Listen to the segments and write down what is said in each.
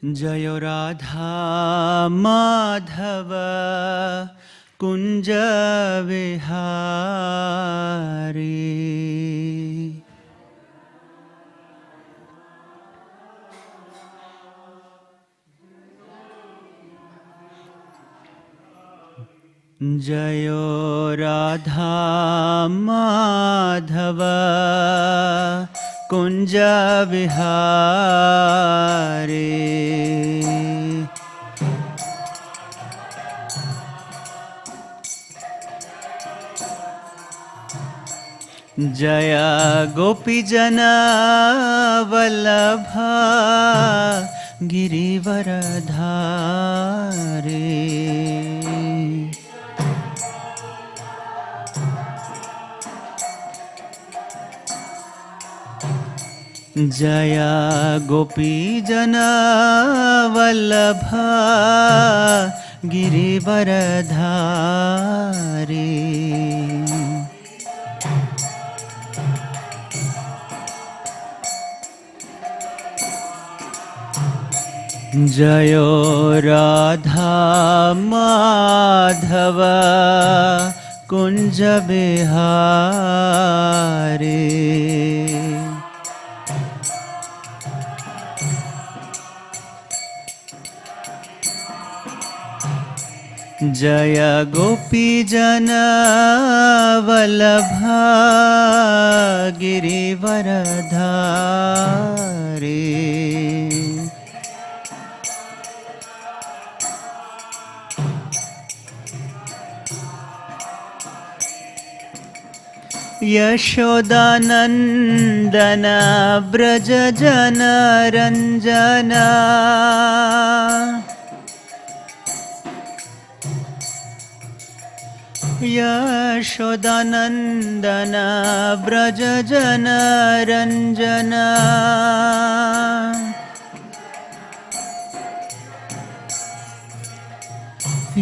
जयो राधा माधव कुंज विहारी। जयो राधा माधव कुंज विहारी। जय गोपीजन वल्लभ गिरिवरधारी। जय गोपीजन वल्लभ गिरिवरधारी। जयो राधा माधव कुंज बिहारी। जय गोपीजन वल्लभ गिरिवरधारी। यशोदानंदन व्रज जन रंजना। यशोदानंदन व्रज जन रंजना।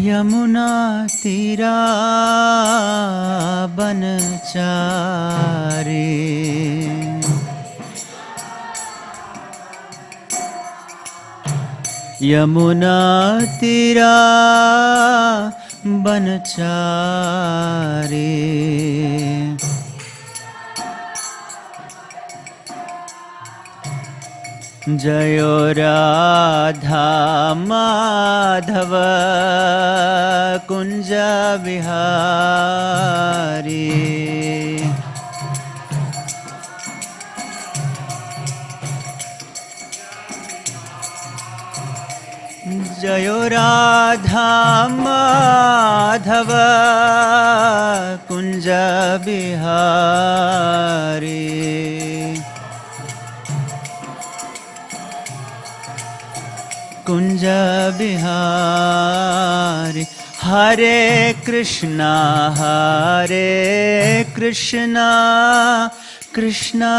यमुना तीरा बनचारी। यमुना तीरा बनचारी। जयो राधा माधव कुंज विहारी। जयो राधा माधव कुंज बिहारी। कुंज बिहारी। हरे कृष्णा कृष्णा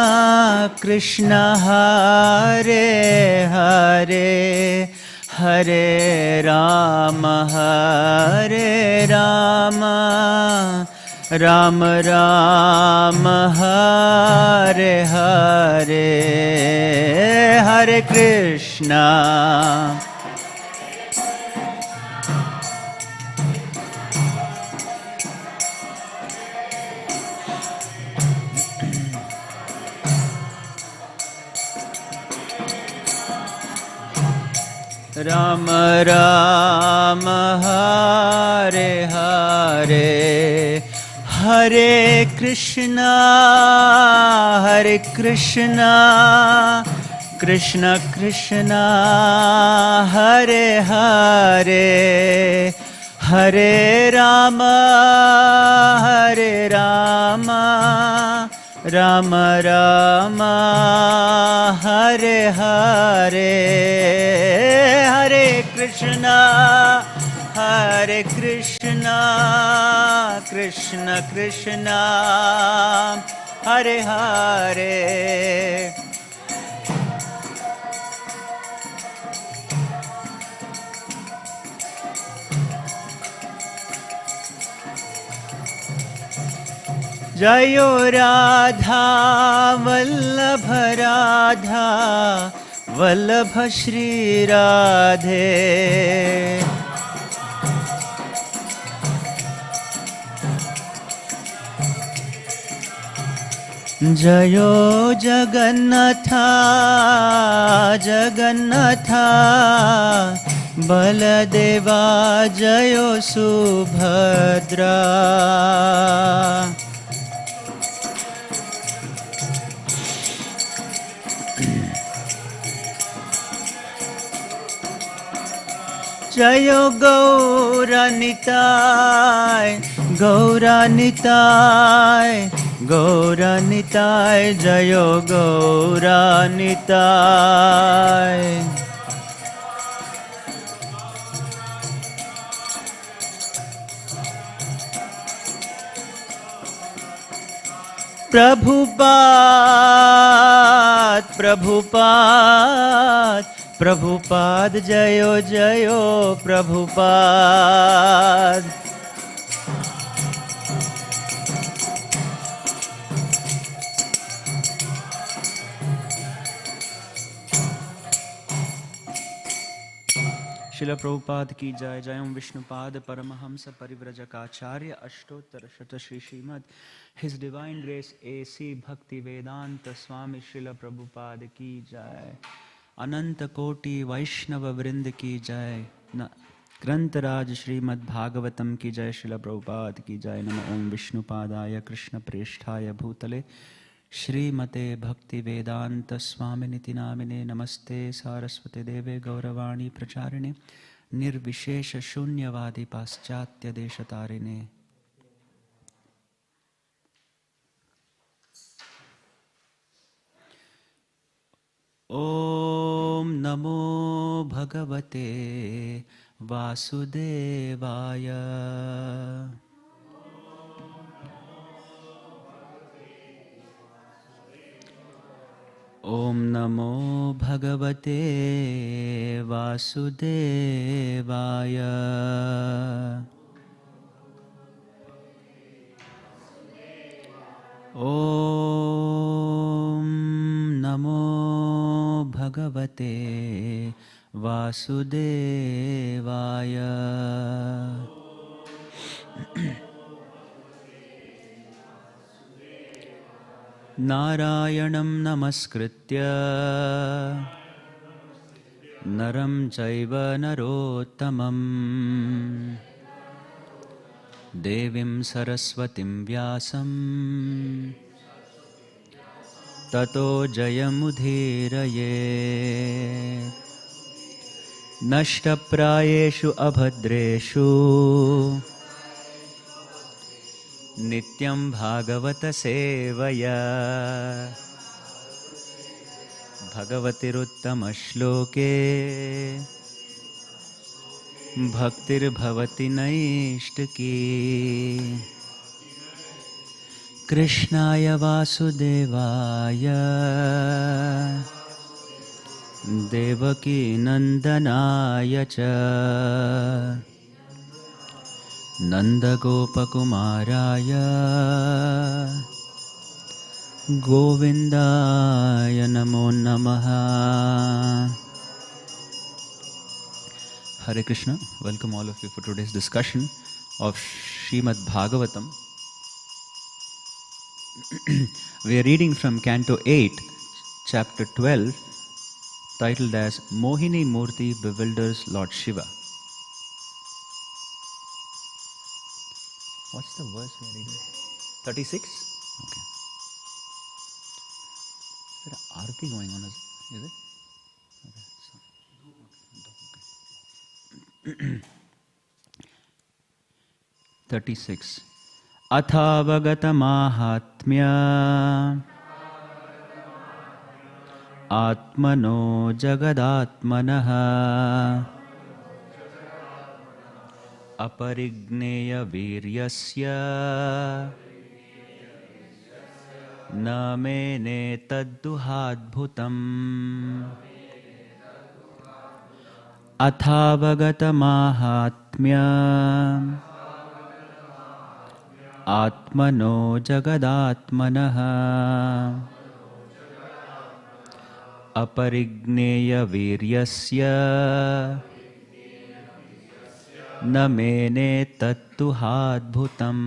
कृष्णा हरे हरे हरे राम राम राम हरे हरे हरे कृष्णा। राम राम हरे हरे हरे कृष्णा कृष्ण कृष्णा हरे हरे हरे राम राम राम हरे हरे हरे कृष्णा कृष्ण कृष्णा हरे हरे। जयो राधा वल्लभ राधा वल्लभ श्री राधे। जयो जगन्नाथा जगन्नाथा, बलदेवा जयो सुभद्रा। जयो गौरनिताय गौरनिताय गौरनिताय, जयो गौरनिताय। प्रभुपाद प्रभुपाद प्रभुपाद, जयो जयो प्रभुपाद। शिला प्रभुपाद की जय। जय ओम Vishnupad Paramhans Parivrajakacharya Ashtottara Shata Shri Srimad His Divine Grace AC Bhaktivedanta Swami Srila Prabhupada की जय। अनंत कोटि वैष्णव वृंद की जय। ग्रंथराज श्रीमद् भागवतम की जय। शिला प्रभुपाद की जय। नमो ओम विष्णुपादाय कृष्ण प्रेष्ठाय भूतले श्रीमते भक्तिवेदांत स्वामिनिति नामिने। नमस्ते सारस्वती देवे गौरवाणी प्रचारिणे, निर्विशेष शून्यवादी पाश्चात्य देशतारिणे। ओम नमो भगवते वासुदेवाय। ओम नमो भगवते वासुदेवाय। ओम नमो भगवते वासुदेवाय। नारायणं नमस्कृत्य नरं चैव नरोत्तमं, देवीं सरस्वतीं व्यासं ततो जयमुदीरये। नष्टप्रायेषु अभद्रेषु नित्यं भागवत सेवया। भगवतिरुत्तमश्लोके भक्तिर्भवति नैष्टिकी। कृष्णाय वासुदेवाय देवकी नंदनाय च नंदगोपकुमाराय गोविंदाय नमो नमः। Hare Krishna. Welcome all of you for today's discussion of Śrīmad Bhāgavatam. We are reading from Canto 8, Chapter 12, titled as Mohini Murti Bewilders Lord Shiva. What's the verse we are reading? 36? Okay. Is there an arati going on? Is it? Okay. Okay. 36. Athavagata mahatmya atmano jagadatmanaha aparigneya viryasya namene tadduhadbhutam. Athavagata mahatmya atmano jagadatmanaha aparigneya viryasya na mene tattuhadbhutam.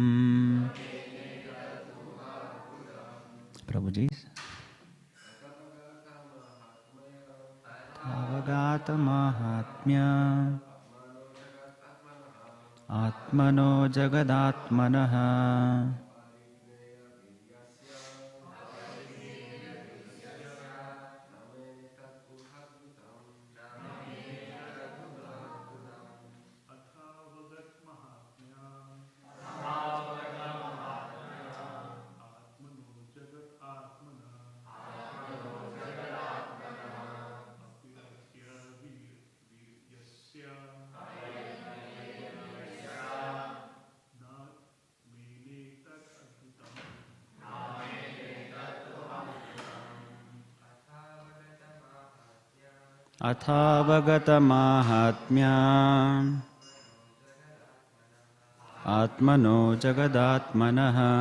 Prabhuji. Avagata mahatmya atmano jagadatmanaha athavagata mahatmya atmano jagadatmanaha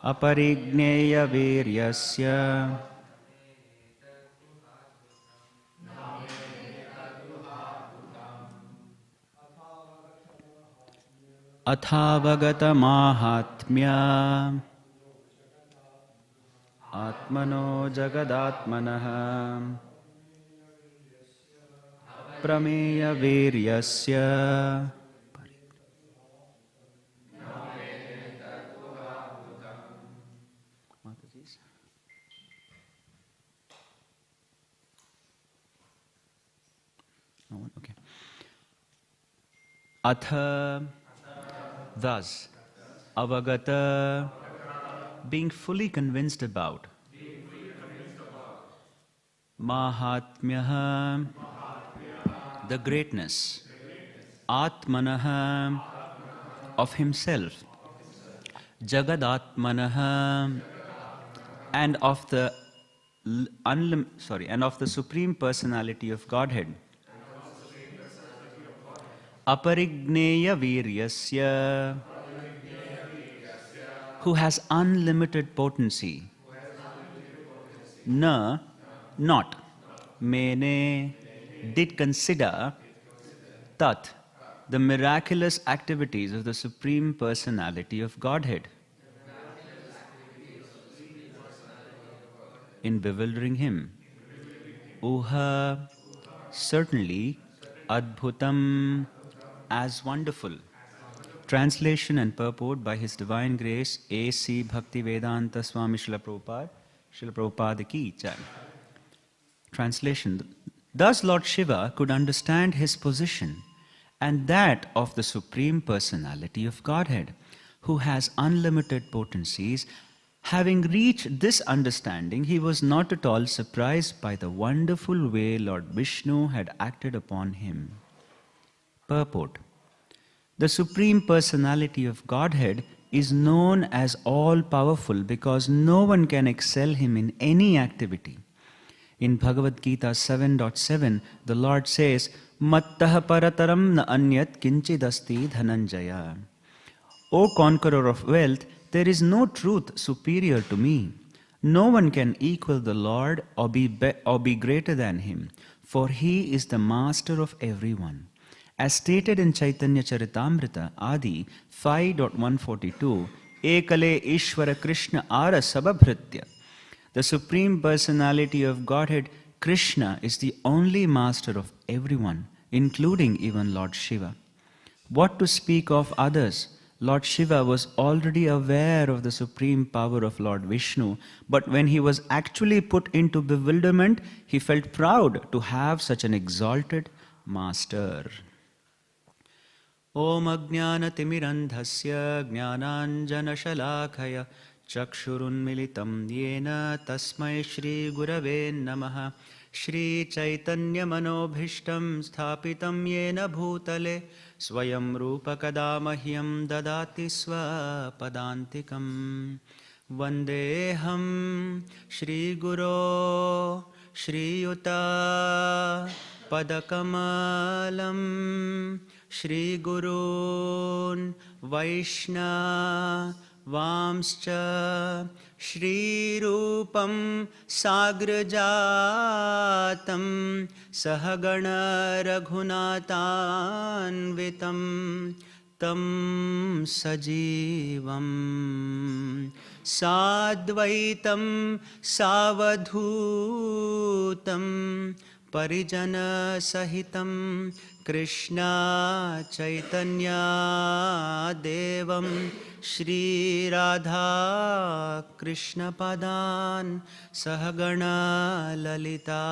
aparigneya viryasya athavagata mahatmya atmano jagadatmanaha prameya viryasya. Okay. Atha, thus, avagata, being fully convinced about, mahatmyaha, the greatness, atmanaha, of himself, jagadatmanaha, and of the and of the Supreme Personality of Godhead. Aparigneya viryasya, who has unlimited potency. Na, not. Mene, did consider. Tat, the miraculous activities of the Supreme Personality of Godhead in bewildering him. Uha, certainly. Adbhutam, as wonderful. Translation and purport by His Divine Grace A.C. Bhaktivedanta Swami Śrīla Prabhupada Ki Jai. Translation. Thus Lord Shiva could understand his position and that of the Supreme Personality of Godhead, who has unlimited potencies. Having reached this understanding, he was not at all surprised by the wonderful way Lord Vishnu had acted upon him. Purport. The Supreme Personality of Godhead is known as all-powerful because no one can excel him in any activity. In Bhagavad Gita 7.7, the Lord says, Mattaha parataram na anyat kinchidasti dhananjaya. O conqueror of wealth, there is no truth superior to me. No one can equal the Lord or be greater than him, for he is the master of everyone. As stated in Chaitanya Charitamrita Adi 5.142, Ekale Ishvara Krishna Ara Sababhritya. The Supreme Personality of Godhead, Krishna, is the only master of everyone, including even Lord Shiva. What to speak of others? Lord Shiva was already aware of the supreme power of Lord Vishnu, but when he was actually put into bewilderment, he felt proud to have such an exalted master. Om Ajnana-timirandhasya Jnananjana-shalakaya Chakshurunmilitam Yena Tasmai Shri Gurave Namaha Shri Chaitanya Manobhishtam Sthapitam Yena Bhutale Swayam Rupa Kadamahyam Dadati Swapadantikam Vandeham Shri Guru Shri Yuta Padakamalam Shri Gurun Vaishna Vamscha श्रीरूपं साग्रजातं सहगण रघुनाथान्वितं तं सजीवं साद्वैतं सावधूतं परिजनसहितं कृष्णा चैतन्या देवं श्रीराधा कृष्णपदान् सहगणा ललिता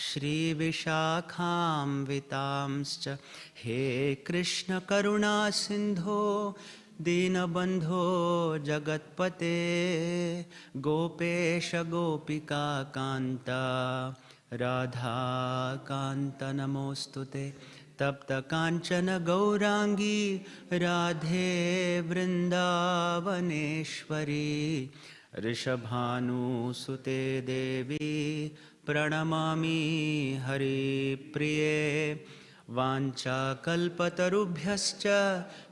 श्रीविशाखान्वितांश्च हे कृष्ण करुणा सिन्धो दीनबन्धो जगत्पते गोपेश गोपिका कान्त राधा कान्त नमोऽस्तुते तप्त कांचन गौरांगी राधे वृंदावनेश्वरी ऋषभानुसुते देवी प्रणमामि हरिप्रिये वाञ्छाकल्पतरुभ्यश्च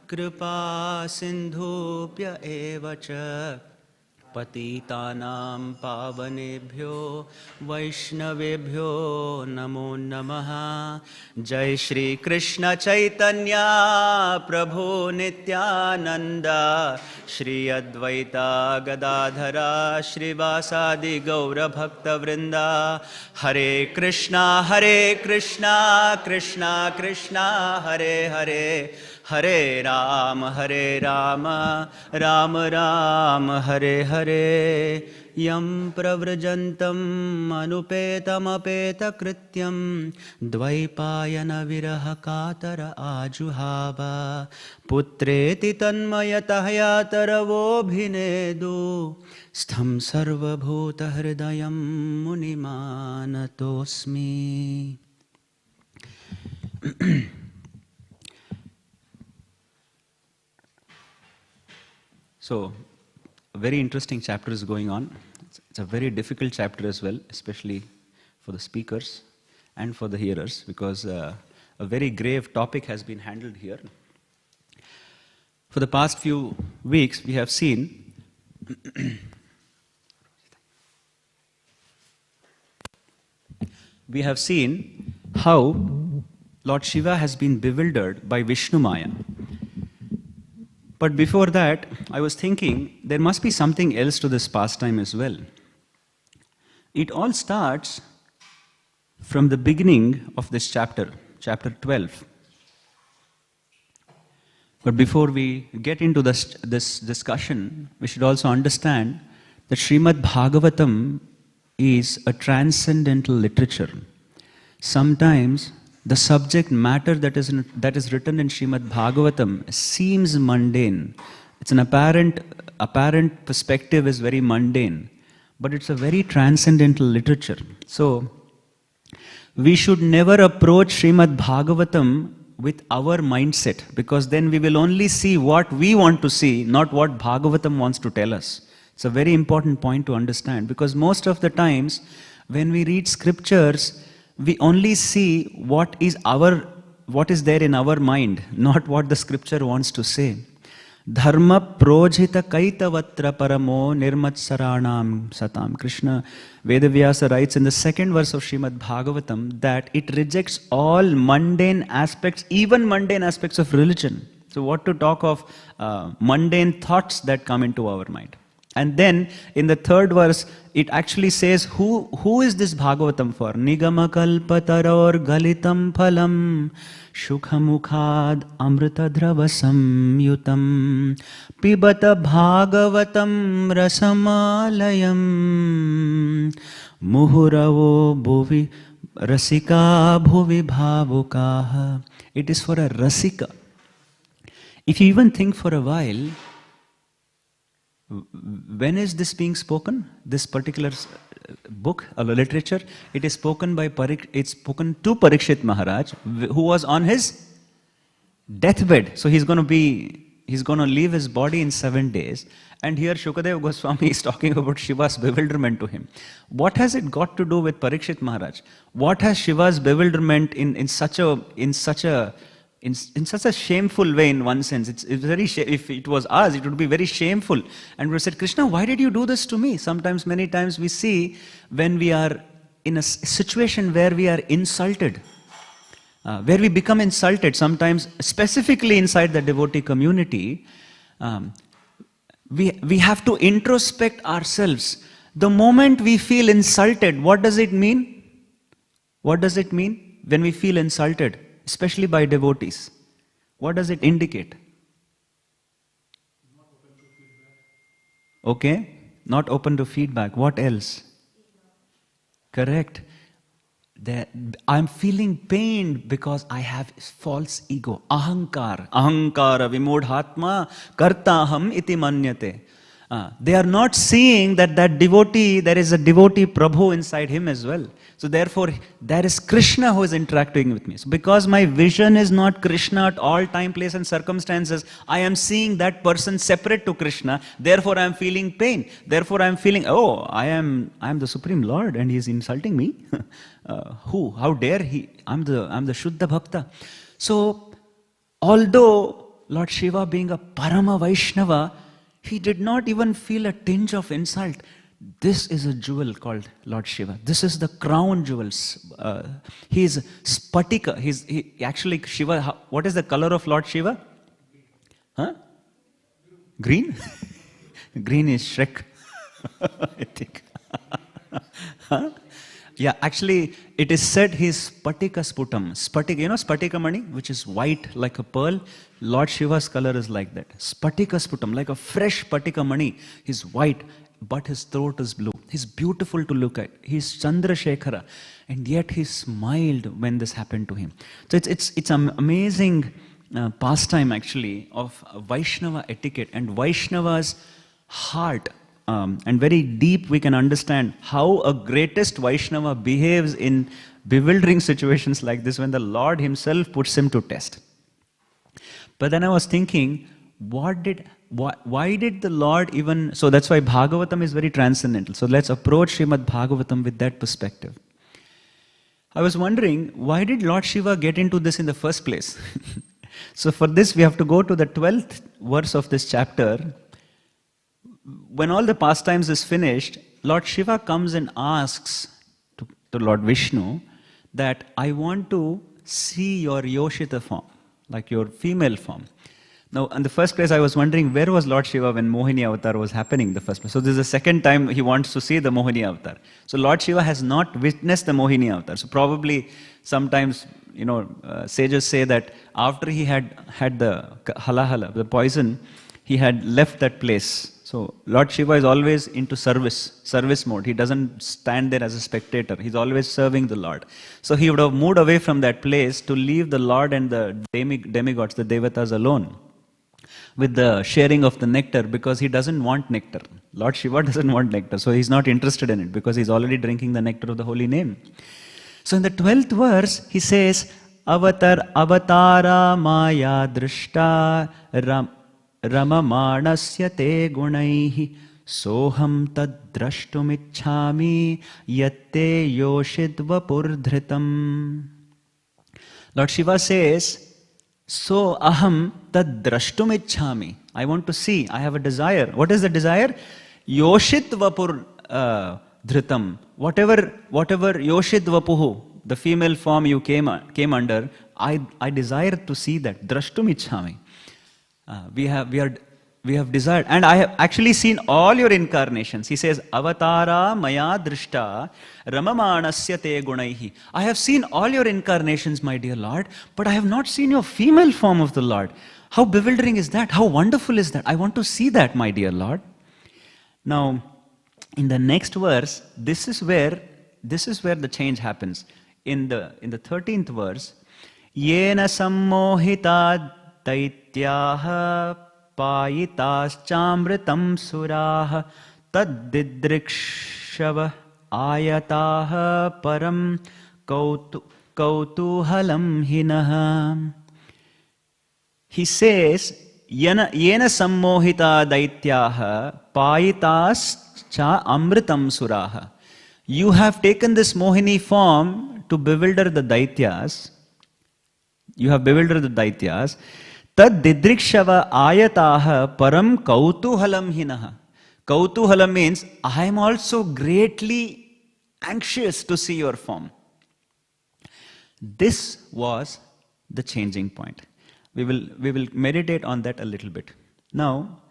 कृपा सिन्धुभ्य एव च पतितानां पावनेभ्यो वैष्णवेभ्यो नमो नमः। जय श्री कृष्ण चैतन्य प्रभु नित्यानंद श्री अद्वैता गदाधरा श्रीवासादि गौर भक्त वृंदा। हरे कृष्णा कृष्णा कृष्णा हरे हरे हरे राम राम राम हरे हरे। यं प्रव्रजन्तम् अनुपेतमपेतकृत्यं द्वैपायन विरह कातर आजुहाव पुत्रेति तन्मयतया तरवोऽभिनेदु स्थं सर्वभूतहृदयं मुनिमानतोऽस्मि। So, a very interesting chapter is going on. It's a very difficult chapter as well, especially for the speakers and for the hearers, because a very grave topic has been handled here. For the past few weeks, we have seen how Lord Shiva has been bewildered by Vishnu Maya. But before that, I was thinking there must be something else to this pastime as well. It all starts from the beginning of this chapter, chapter 12. But before we get into this discussion, we should also understand that Śrīmad Bhāgavatam is a transcendental literature. Sometimes the subject matter that is written in Śrīmad Bhāgavatam seems mundane. It's an apparent perspective is very mundane, but it's a very transcendental literature. So we should never approach Śrīmad Bhāgavatam with our mindset, because then we will only see what we want to see, not what Bhāgavatam wants to tell us. It's a very important point to understand, because most of the times when we read scriptures, we only see what is there in our mind, not what the scripture wants to say. Dharma projhita kaitavatra paramo nirmatsaranam satam. Krishna Vedavyasa writes in the second verse of Śrīmad Bhāgavatam that it rejects all mundane aspects, even mundane aspects of religion. So what to talk of mundane thoughts that come into our mind. And then in the third verse, it actually says who is this Bhagavatam for? Nigama kalpataror galitam phalam shukhamukhad amritadravasam yutam pibata bhagavatam rasamalayam muhuravo bhuvi rasika bhuvi bhavukaha. It is for a rasika. If you even think for a while, when is this being spoken? This particular book or literature, it is spoken to Parikshit Maharaj, who was on his deathbed. So he's going to leave his body in 7 days. And here Shukadeva Goswami is talking about Shiva's bewilderment to him. What has it got to do with Parikshit Maharaj? What has Shiva's bewilderment in such a in such a shameful way in one sense. It's very if it was us, it would be very shameful. And we said, Krishna, why did you do this to me? Sometimes, many times we see when we are in a situation where we are insulted, where we become insulted, sometimes specifically inside the devotee community, we have to introspect ourselves. The moment we feel insulted, what does it mean? What does it mean when we feel insulted, especially by devotees? What does it indicate? Okay, not open to feedback. What else? Correct. I'm feeling pained because I have false ego. Ahankara. Ahankara vimodhatma kartaham iti manyate. They are not seeing that devotee, there is a devotee Prabhu inside him as well. So therefore, there is Krishna who is interacting with me. So because my vision is not Krishna at all time, place and circumstances, I am seeing that person separate to Krishna. Therefore, I am feeling pain. Therefore, I am feeling, oh, I am the Supreme Lord and he is insulting me. Who? How dare he? I'm the Shuddha Bhakta. So, although Lord Shiva being a Parama Vaishnava, he did not even feel a tinge of insult. This is a jewel called Lord Shiva. This is the crown jewels. He is Spatika. Actually, Shiva, what is the color of Lord Shiva? Huh? Green? Green is Shrek, I think. Huh? Yeah, actually, it is said he is Spatika Sputam. Spatika, you know Spatika Mani, which is white like a pearl? Lord Shiva's color is like that. Spatika Sputam, like a fresh Spatika Mani. He's white, but his throat is blue. He's beautiful to look at. He's Chandrasekhara. And yet he smiled when this happened to him. So it's an amazing pastime actually of Vaishnava etiquette and Vaishnava's heart. And very deep we can understand how a greatest Vaishnava behaves in bewildering situations like this when the Lord himself puts him to test. But then I was thinking, why did the Lord even... So that's why Bhagavatam is very transcendental. So let's approach Śrīmad Bhāgavatam with that perspective. I was wondering, why did Lord Shiva get into this in the first place? So for this we have to go to the 12th verse of this chapter. When all the pastimes is finished, Lord Shiva comes and asks to Lord Vishnu that I want to see your Yoshita form, like your female form. Now, in the first place, I was wondering where was Lord Shiva when Mohini Avatar was happening in the first place. So this is the second time he wants to see the Mohini Avatar. So Lord Shiva has not witnessed the Mohini Avatar. So probably sometimes, sages say that after he had the halahala, the poison, he had left that place. So Lord Shiva is always into service mode. He doesn't stand there as a spectator. He's always serving the Lord. So he would have moved away from that place to leave the Lord and the demigods, the devatas alone, with the sharing of the nectar, because he doesn't want nectar. Lord Shiva doesn't want nectar, so he's not interested in it because he's already drinking the nectar of the holy name. So in the 12th verse, he says, avatara maya drishta Ramamanasya te gunaihi soham tad drashtumichhami yatte yoshidva purdhritam. Lord Shiva says, so aham tad drashtumichhami. I want to see, I have a desire. What is the desire? Yoshidva purdhritam. Whatever yoshidva puhu, the female form you came under, I desire to see that. Drashtumichhami. We have desired, and I have actually seen all your incarnations. He says, Avatara maya drishta ramamanasya te gunaihi. I have seen all your incarnations, my dear Lord, but I have not seen your female form of the Lord. How bewildering is that? How wonderful is that? I want to see that, my dear Lord. Now, in the next verse, this is where the change happens. In the 13th verse, Yena sammohita Daityaha payitaschamritam suraha taddidrikshava ayataha param kautuhalam hinaha. He says, Yena sammohita daityaha payitascha amritam suraha. You have taken this Mohini form to bewilder the Daityas. You have bewildered the Daityas. Tad didrikshava ayataha param kautuhalam hinaha. Kautuhalam means, I am also greatly anxious to see your form. This was the changing point. We will meditate on that a little bit. Now,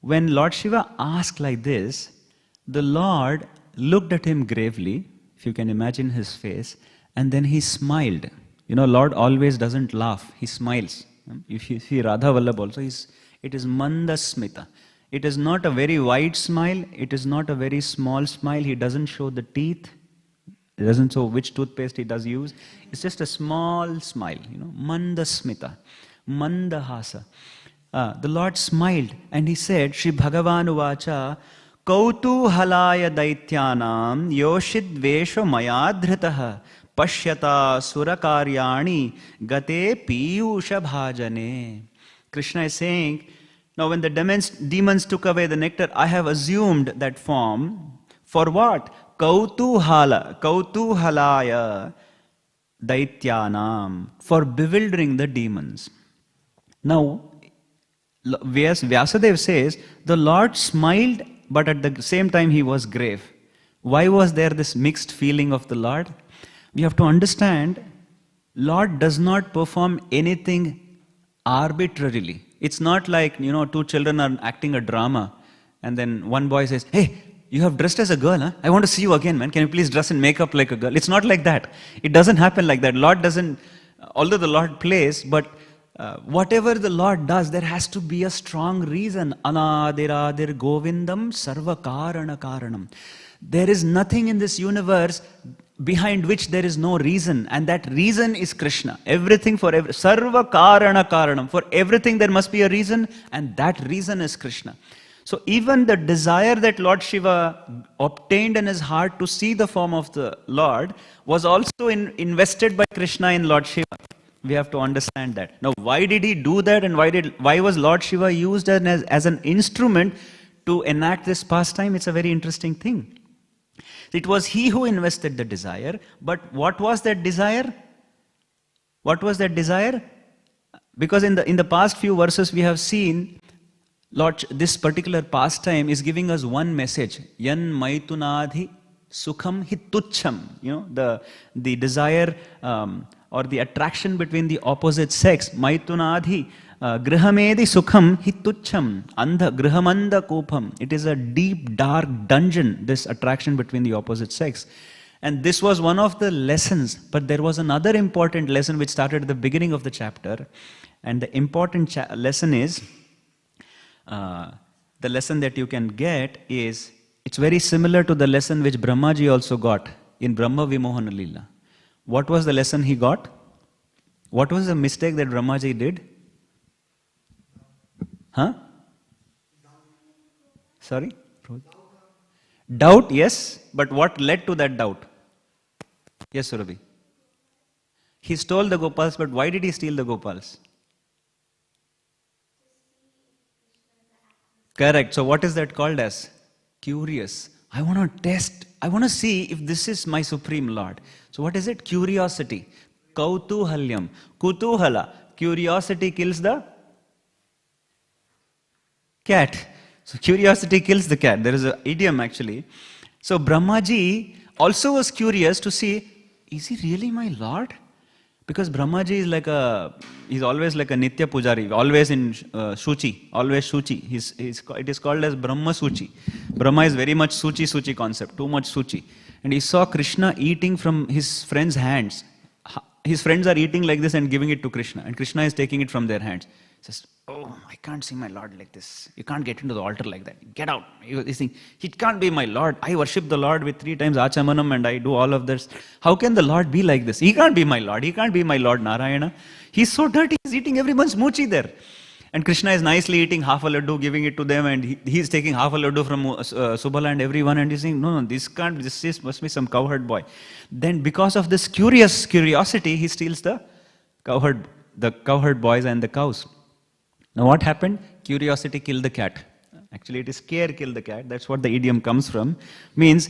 when Lord Shiva asked like this, the Lord looked at him gravely, if you can imagine his face, and then he smiled. You know, Lord always doesn't laugh, he smiles. If you see Radha Vallabh also, it is Mandasmita. It is not a very wide smile, it is not a very small smile, he doesn't show the teeth, he doesn't show which toothpaste he does use. It's just a small smile, you know, Mandasmita, Mandahasa. The Lord smiled and he said, Shri Bhagavan Uvacha, Kautuhalaya Daityanam Yoshid Vesho Mayadhritaha Pashyata Surakaryani Gate Piyusha Bhajane. Krishna is saying, now when the demons took away the nectar, I have assumed that form. For what? Kautuhalaya Daityanam. For bewildering the demons. Now, Vyasadeva says, the Lord smiled, but at the same time he was grave. Why was there this mixed feeling of the Lord? We have to understand, Lord does not perform anything arbitrarily. It's not like, you know, two children are acting a drama and then one boy says, hey, you have dressed as a girl, huh? I want to see you again, man. Can you please dress in makeup like a girl? It's not like that. It doesn't happen like that. Lord doesn't, although the Lord plays, but whatever the Lord does, there has to be a strong reason. Anadiradir Govindam Sarva Karana Karanam. There is nothing in this universe behind which there is no reason, and that reason is Krishna. Everything for Sarva Karana Karanam. For everything there must be a reason, and that reason is Krishna. So even the desire that Lord Shiva obtained in his heart to see the form of the Lord was also invested by Krishna in Lord Shiva. We have to understand that. Now, why did he do that, and why was Lord Shiva used as an instrument to enact this pastime? It's a very interesting thing. It was he who invested the desire, but what was that desire? What was that desire? Because in the past few verses we have seen, Lord, this particular pastime is giving us one message. Yan maitunadhi sukham hitucham. You know, the desire or the attraction between the opposite sex. Maitunadhi grihamedi sukham hitucham. Andha grihamanda kopam. It is a deep, dark dungeon, this attraction between the opposite sex. And this was one of the lessons, but there was another important lesson which started at the beginning of the chapter. And the important lesson is, the lesson that you can get is, it's very similar to the lesson which Brahmaji also got in Brahma Vimohana Leela. What was the lesson he got? What was the mistake that Brahmaji did? Huh? Sorry? Doubt, yes. But what led to that doubt? Yes, Surabhi. He stole the Gopals, but why did he steal the Gopals? Correct. So what is that called as? Curious. I want to test. I want to see if this is my Supreme Lord. So what is it? Curiosity. Kautuhalyam. Kutuhala. Curiosity kills the cat. So curiosity kills the cat. There is an idiom actually. So Brahmaji also was curious to see, is he really my Lord? Because Brahmaji is he's always like a Nitya Pujari, always in Shuchi, always Shuchi. It is called as Brahma Suchi. Brahma is very much Suchi concept, too much Suchi. And he saw Krishna eating from his friends' hands. His friends are eating like this and giving it to Krishna, and Krishna is taking it from their hands. He says, oh, I can't see my Lord like this. You can't get into the altar like that. Get out. He's thinking, he can't be my Lord. I worship the Lord with 3 times Achamanam and I do all of this. How can the Lord be like this? He can't be my Lord. He can't be my Lord Narayana. He's so dirty. He's eating everyone's mochi there. And Krishna is nicely eating half a laddu, giving it to them, and he's taking half a laddu from Subala and everyone, and he's saying, no, this must be some cowherd boy. Then because of this curiosity, he steals the cowherd boys and the cows. Now what happened? Curiosity killed the cat. Actually, it is care killed the cat. That's what the idiom comes from. Means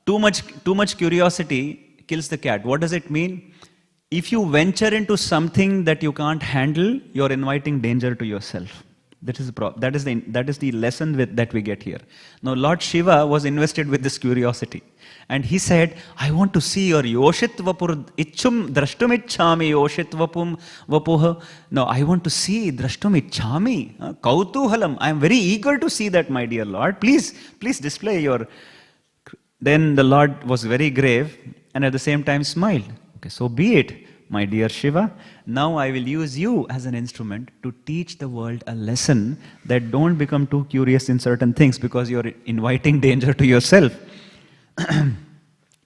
too much curiosity kills the cat. What does it mean? if you venture into something that you can't handle, you're inviting danger to yourself. That is the lesson that we get here. Now, Lord Shiva was invested with this curiosity. And he said, I want to see your Yoshit Vapur Ichum Drashtum Ichchami Yoshit Vapum Vapuha. No, I want to see Drashtum Ichchami. Kautuhalam. I am very eager to see that, my dear Lord. Please display your... Then the Lord was very grave and at the same time smiled. Okay, so be it, my dear Shiva. Now I will use you as an instrument to teach the world a lesson that don't become too curious in certain things because you're inviting danger to yourself.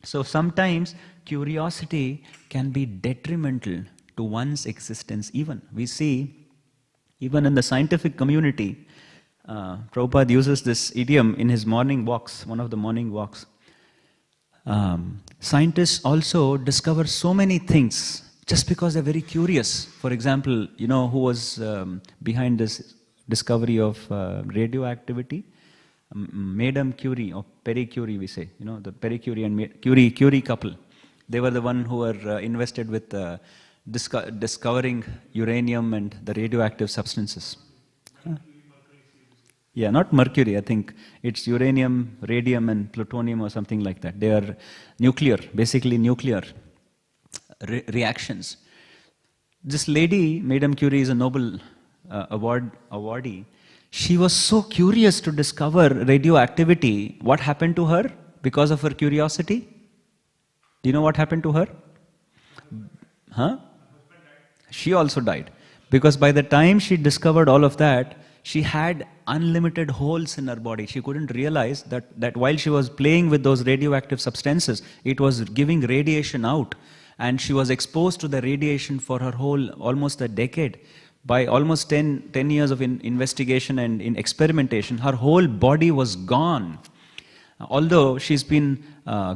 So sometimes curiosity can be detrimental to one's existence even. We see, even in the scientific community, Prabhupada uses this idiom in his morning walks, one of the morning walks. Scientists also discover so many things just because they're very curious. For example, you know who was behind this discovery of radioactivity? Madame Curie, or Marie Curie we say, you know, the Marie Curie and Curie couple. They were the one who were invested with discovering uranium and the radioactive substances. Yeah, not mercury, I think it's uranium, radium and plutonium or something like that. They are nuclear, basically nuclear reactions. This lady, Madame Curie, is a Nobel awardee. She was so curious to discover radioactivity. What happened to her because of her curiosity? Do you know what happened to her? Huh? She also died. Because by the time she discovered all of that, she had unlimited holes in her body. She couldn't realize that while she was playing with those radioactive substances, it was giving radiation out. And she was exposed to the radiation for her whole, almost a decade. By almost 10 years of investigation and in experimentation, her whole body was gone. Although she's been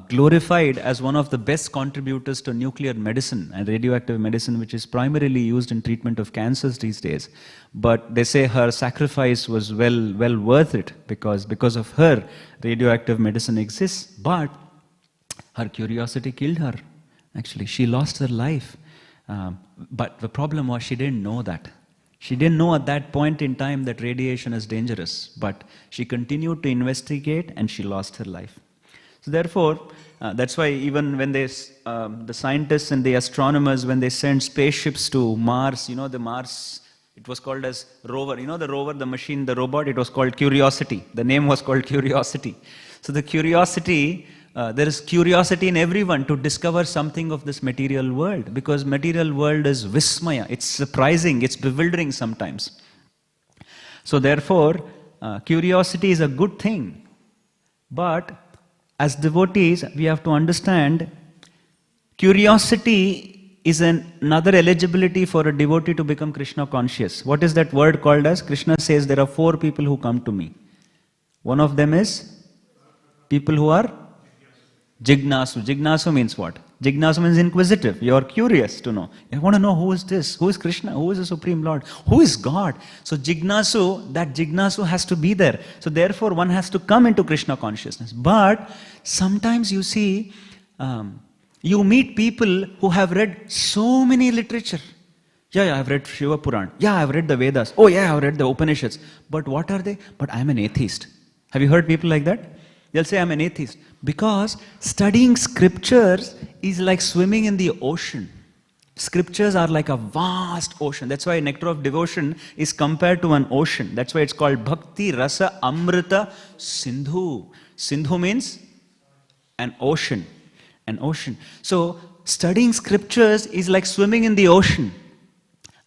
glorified as one of the best contributors to nuclear medicine and radioactive medicine, which is primarily used in treatment of cancers these days. But they say her sacrifice was well worth it because of her, radioactive medicine exists. But her curiosity killed her. Actually, she lost her life. But the problem was she didn't know that. She didn't know at that point in time that radiation is dangerous, but she continued to investigate and she lost her life. So therefore, that's why even when the scientists and the astronomers, when they send spaceships to Mars, you know the Mars, it was called as rover. You know the rover, the machine, the robot, it was called Curiosity. The name was called Curiosity. So the Curiosity, there is curiosity in everyone to discover something of this material world, because material world is vismaya. It's surprising, it's bewildering sometimes. So therefore, curiosity is a good thing. But as devotees, we have to understand curiosity is another eligibility for a devotee to become Krishna conscious. What is that word called as? Krishna says there are 4 people who come to me. One of them is people who are Jignasu. Jignasu means what? Jignasu means inquisitive. You are curious to know. You want to know who is this? Who is Krishna? Who is the Supreme Lord? Who is God? So Jignasu, that Jignasu has to be there. So therefore one has to come into Krishna consciousness. But sometimes you see, you meet people who have read so many literature. Yeah, I've read Shiva Puran. Yeah, I've read the Vedas. Oh yeah, I've read the Upanishads. But what are they? But I'm an atheist. Have you heard people like that? They'll say, I'm an atheist. Because studying scriptures is like swimming in the ocean. Scriptures are like a vast ocean. That's why nectar of devotion is compared to an ocean. That's why it's called Bhakti Rasa Amrita Sindhu. Sindhu means an ocean. An ocean. So studying scriptures is like swimming in the ocean.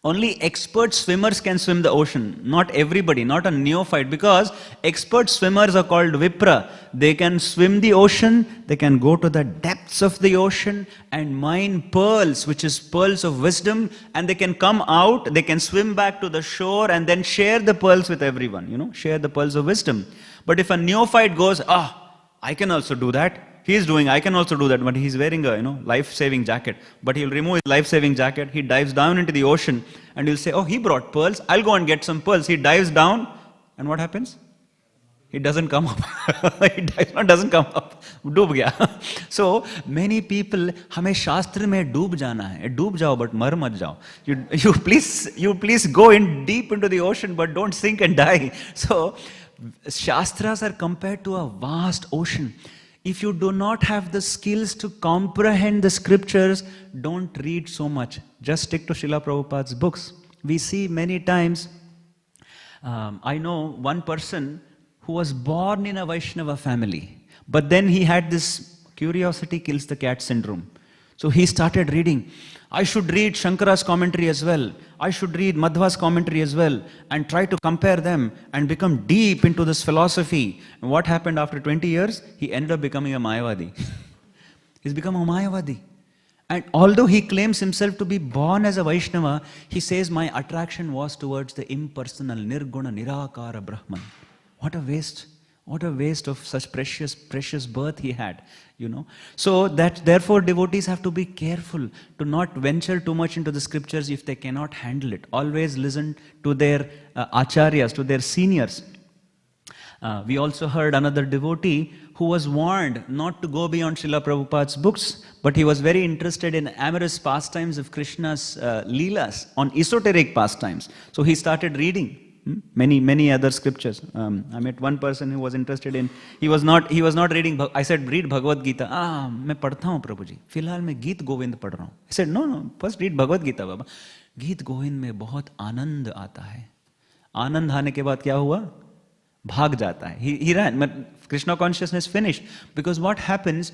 Only expert swimmers can swim the ocean. Not everybody, not a neophyte. Because expert swimmers are called Vipra. They can swim the ocean, they can go to the depths of the ocean and mine pearls, which is pearls of wisdom, and they can come out, they can swim back to the shore and then share the pearls with everyone, you know, share the pearls of wisdom. But if a neophyte goes, I can also do that. He is doing, I can also do that, but he's wearing a life-saving jacket. But he'll remove his life-saving jacket, he dives down into the ocean, and you'll say, he brought pearls, I'll go and get some pearls. He dives down, and what happens? It doesn't come up. It doesn't come up. डूब गया. So many people, हमें शास्त्र में डूब जाना है. डूब जाओ but मर मत जाओ. You please go in deep into the ocean but don't sink and die. So Shastras are compared to a vast ocean. If you do not have the skills to comprehend the scriptures, don't read so much. Just stick to Srila Prabhupada's books. We see many times, I know one person who was born in a Vaishnava family, but then he had this curiosity kills the cat syndrome. So he started reading. I should read Shankara's commentary as well. I should read Madhva's commentary as well and try to compare them and become deep into this philosophy. And what happened after 20 years? He ended up becoming a Mayavadi. He's become a Mayavadi. And although he claims himself to be born as a Vaishnava, he says, my attraction was towards the impersonal, nirguna, nirakara Brahman. What a waste. What a waste of such precious birth he had, you know. So that therefore devotees have to be careful to not venture too much into the scriptures if they cannot handle it. Always listen to their acharyas, to their seniors. We also heard another devotee who was warned not to go beyond Srila Prabhupada's books, but he was very interested in amorous pastimes of Krishna's leelas, on esoteric pastimes. So he started reading many other scriptures. I met one person who was interested in, he was not reading, I said, read Bhagavad Gita. मैं पढ़ता हूँ प्रभु जी, फिलहाल मैं गीत गोविंद पढ़ रहा हूँ. I said, no, first read Bhagavad Gita बाबा. गीत गोविंद में बहुत आनंद आता है. आनंद आने के बाद क्या हुआ? भाग जाता है. He ran. Krishna consciousness finished. Because what happens,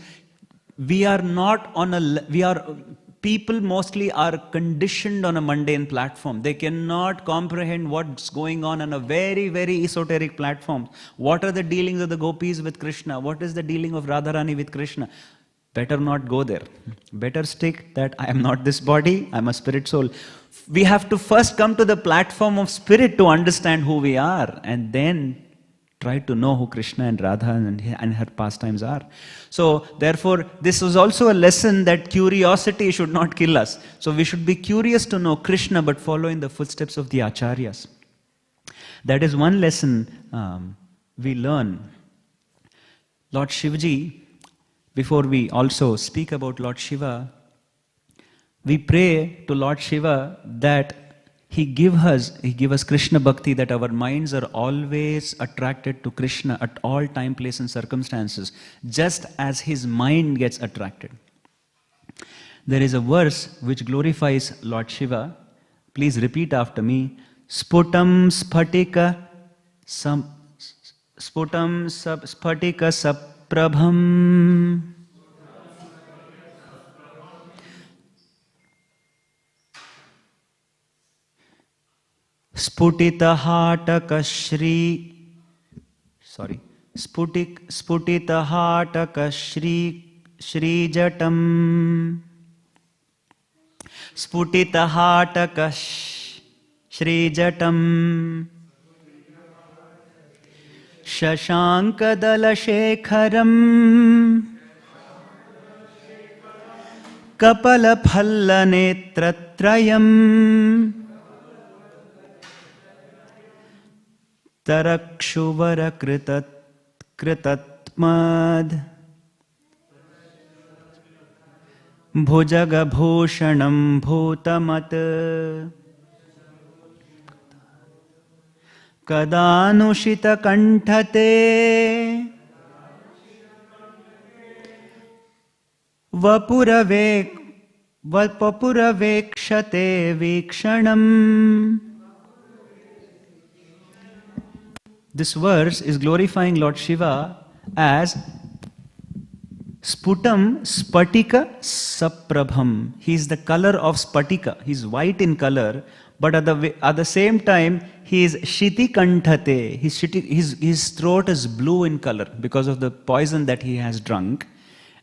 people mostly are conditioned on a mundane platform. They cannot comprehend what's going on a very, very esoteric platform. What are the dealings of the gopis with Krishna? What is the dealing of Radharani with Krishna? Better not go there. Better stick that I am not this body, I am a spirit soul. We have to first come to the platform of spirit to understand who we are, and then try to know who Krishna and Radha and her pastimes are. So therefore, this is also a lesson that curiosity should not kill us. So we should be curious to know Krishna, but follow in the footsteps of the acharyas. That is one lesson we learn. Lord Shivaji, before we also speak about Lord Shiva, we pray to Lord Shiva that He give us Krishna Bhakti, that our minds are always attracted to Krishna at all time, place and circumstances, just as his mind gets attracted. There is a verse which glorifies Lord Shiva. Please repeat after me. Sputam sphatika saprabham. Sputitahataka Shrijatam. Sputitahataka Shrijatam. Shashankadala Shekharam. Kapala Phalla Netratrayam. Tarakshuvara kritatmad bhujaga bhushanam bhutamat kadanushita kanthate vapuravekshate vikshanam. This verse is glorifying Lord Shiva as Sputam Spatika Saprabham. He is the color of Spatika. He is white in color, but at the same time, he is Shiti Kanthate. His throat is blue in color because of the poison that he has drunk.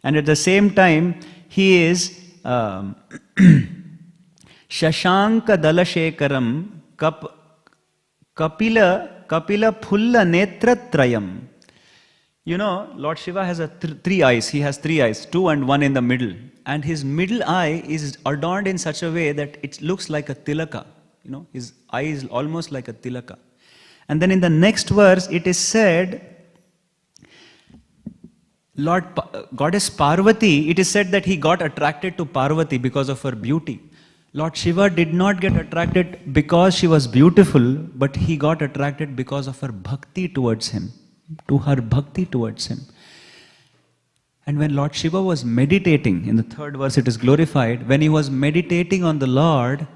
And at the same time, he is Shashanka Dalashekaram Kapila Phulla Netratrayam. You know, Lord Shiva has three eyes. He has three eyes, two and one in the middle. And his middle eye is adorned in such a way that it looks like a tilaka. You know, his eye is almost like a tilaka. And then in the next verse, it is said Goddess Parvati, it is said that he got attracted to Parvati because of her beauty. Lord Shiva did not get attracted because she was beautiful, but he got attracted because of her bhakti towards him, And when Lord Shiva was meditating, in the 3rd verse it is glorified, when he was meditating on the Lord,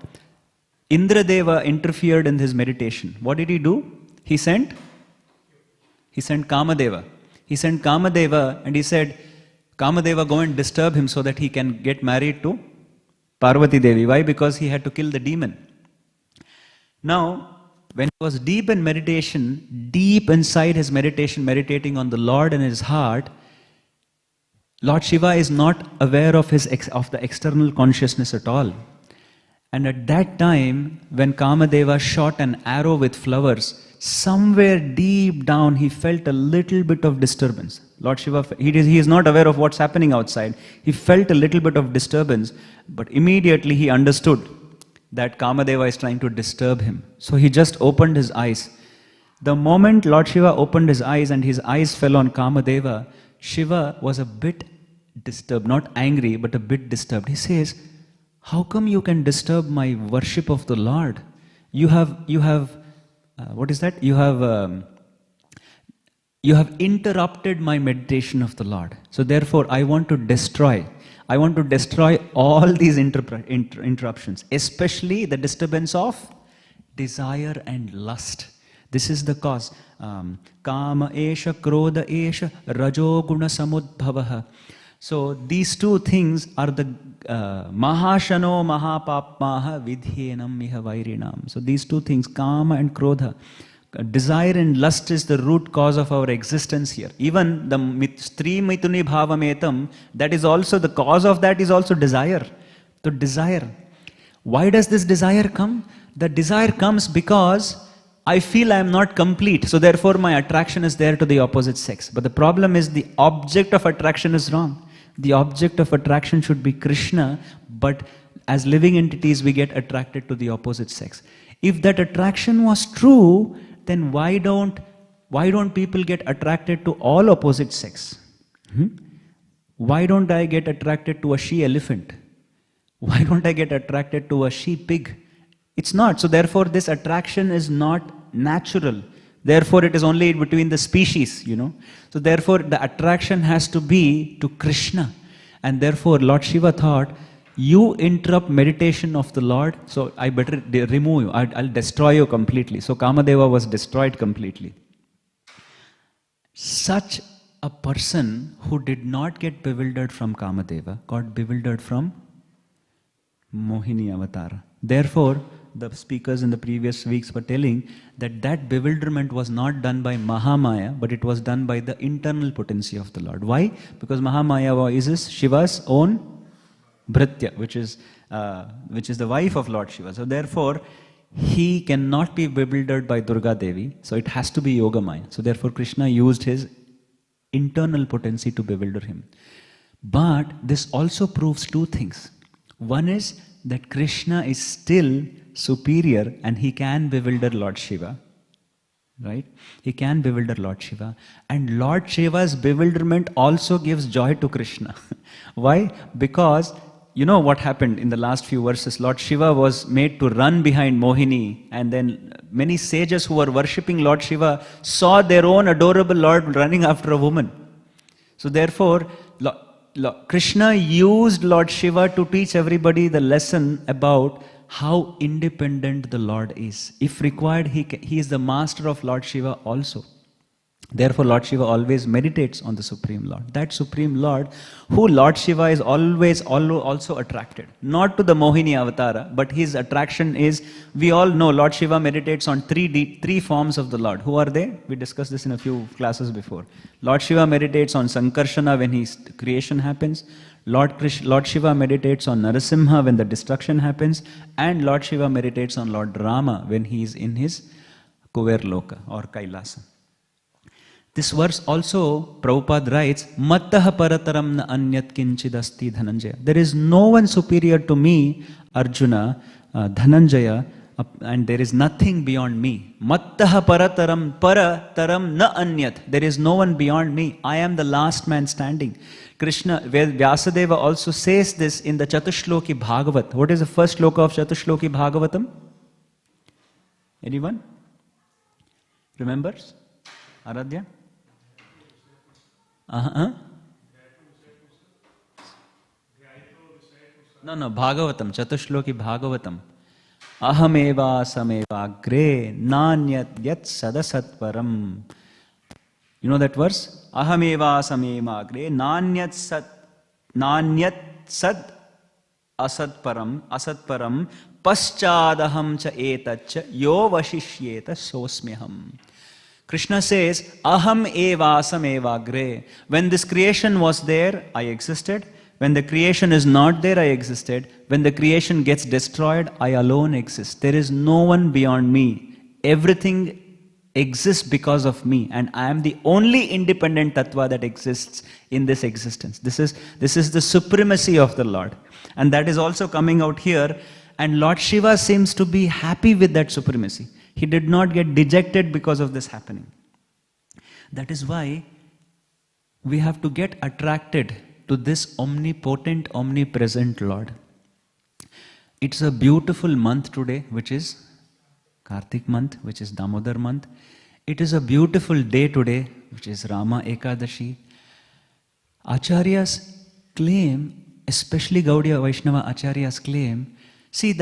Indradeva interfered in his meditation. What did he do? He sent Kamadeva. He sent Kamadeva and he said, Kamadeva, go and disturb him so that he can get married to Parvati Devi. Why? Because he had to kill the demon. Now, when he was deep in meditation, deep inside his meditation, meditating on the Lord in his heart, Lord Shiva is not aware of the external consciousness at all. And at that time, when Kamadeva shot an arrow with flowers, somewhere deep down he felt a little bit of disturbance. Lord Shiva, he is not aware of what's happening outside. He felt a little bit of disturbance, but immediately he understood that Kamadeva is trying to disturb him. So he just opened his eyes. The moment Lord Shiva opened his eyes and his eyes fell on Kamadeva, Shiva was a bit disturbed, not angry, but a bit disturbed. He says, how come you can disturb my worship of the Lord? You have interrupted my meditation of the Lord. So therefore, I want to destroy all these interruptions, especially the disturbance of desire and lust. This is the cause. Kama esha, krodha esha, rajo guna samudbhavaha. So these two things are the mahashano mahapapmaha vidhyenam miha vairinam. So these two things, kama and krodha, desire and lust is the root cause of our existence here. Even the stri mituni bhavametam, that is also, the cause of that is also desire. The desire. Why does this desire come? The desire comes because I feel I am not complete, so therefore my attraction is there to the opposite sex. But the problem is the object of attraction is wrong. The object of attraction should be Krishna, but as living entities we get attracted to the opposite sex. If that attraction was true, then why don't people get attracted to all opposite sex? Why don't I get attracted to a she-elephant? Why don't I get attracted to a she-pig? It's not. So therefore this attraction is not natural. Therefore it is only between the species, So therefore the attraction has to be to Krishna. And therefore Lord Shiva thought, you interrupt meditation of the Lord, so I better remove you. I'll destroy you completely. So Kamadeva was destroyed completely. Such a person who did not get bewildered from Kamadeva got bewildered from Mohini Avatara. Therefore, the speakers in the previous weeks were telling that bewilderment was not done by Mahamaya, but it was done by the internal potency of the Lord. Why? Because Mahamaya is Shiva's own Bhritya, which is the wife of Lord Shiva. So therefore, he cannot be bewildered by Durga Devi, so it has to be Yogamaya. So therefore, Krishna used his internal potency to bewilder him. But this also proves two things. One is that Krishna is still superior and he can bewilder Lord Shiva. Right? He can bewilder Lord Shiva. And Lord Shiva's bewilderment also gives joy to Krishna. Why? Because you know what happened in the last few verses. Lord Shiva was made to run behind Mohini, and then many sages who were worshipping Lord Shiva saw their own adorable Lord running after a woman. So therefore, Krishna used Lord Shiva to teach everybody the lesson about how independent the Lord is. If required, he is the master of Lord Shiva also. Therefore, Lord Shiva always meditates on the Supreme Lord. That Supreme Lord, who Lord Shiva is always also attracted. Not to the Mohini Avatara, but his attraction is, we all know Lord Shiva meditates on three forms of the Lord. Who are they? We discussed this in a few classes before. Lord Shiva meditates on Sankarshana when his creation happens. Lord Shiva meditates on Narasimha when the destruction happens. And Lord Shiva meditates on Lord Rama when he is in his Kuver Loka or Kailasa. This verse also, Prabhupada writes, Mattah parataram na anyat kinchidasti Dhananjaya. There is no one superior to me, Arjuna, Dhananjaya, and there is nothing beyond me. Mattaha parataram na anyat. There is no one beyond me. I am the last man standing. Krishna, Vyasadeva also says this in the Chatushloki Bhagavat. What is the first shloka of Chatushloki Bhagavatam? Anyone? Remembers? Aradhya? No, Bhagavatam, Chatushloki Bhagavatam. Ahameva sameva gre nanyat yat sadasat param. You know that verse? Ahameva sameva gre nanyat sad asat param paschadaham cha etach yo vashishyeta sosmyaham. Krishna says, Aham eva sameva gre. When this creation was there, I existed. When the creation is not there, I existed. When the creation gets destroyed, I alone exist. There is no one beyond me. Everything exists because of me, and I am the only independent tattva that exists in this existence. This is the supremacy of the Lord. And that is also coming out here. And Lord Shiva seems to be happy with that supremacy. He did not get dejected because of this happening. That is why we have to get attracted to this omnipotent, omnipresent Lord. It's a beautiful month today, which is Kartik month, which is Damodar month. It is a beautiful day today, which is Rama Ekadashi. Acharyas claim, especially Gaudiya Vaishnava Acharyas claim, see,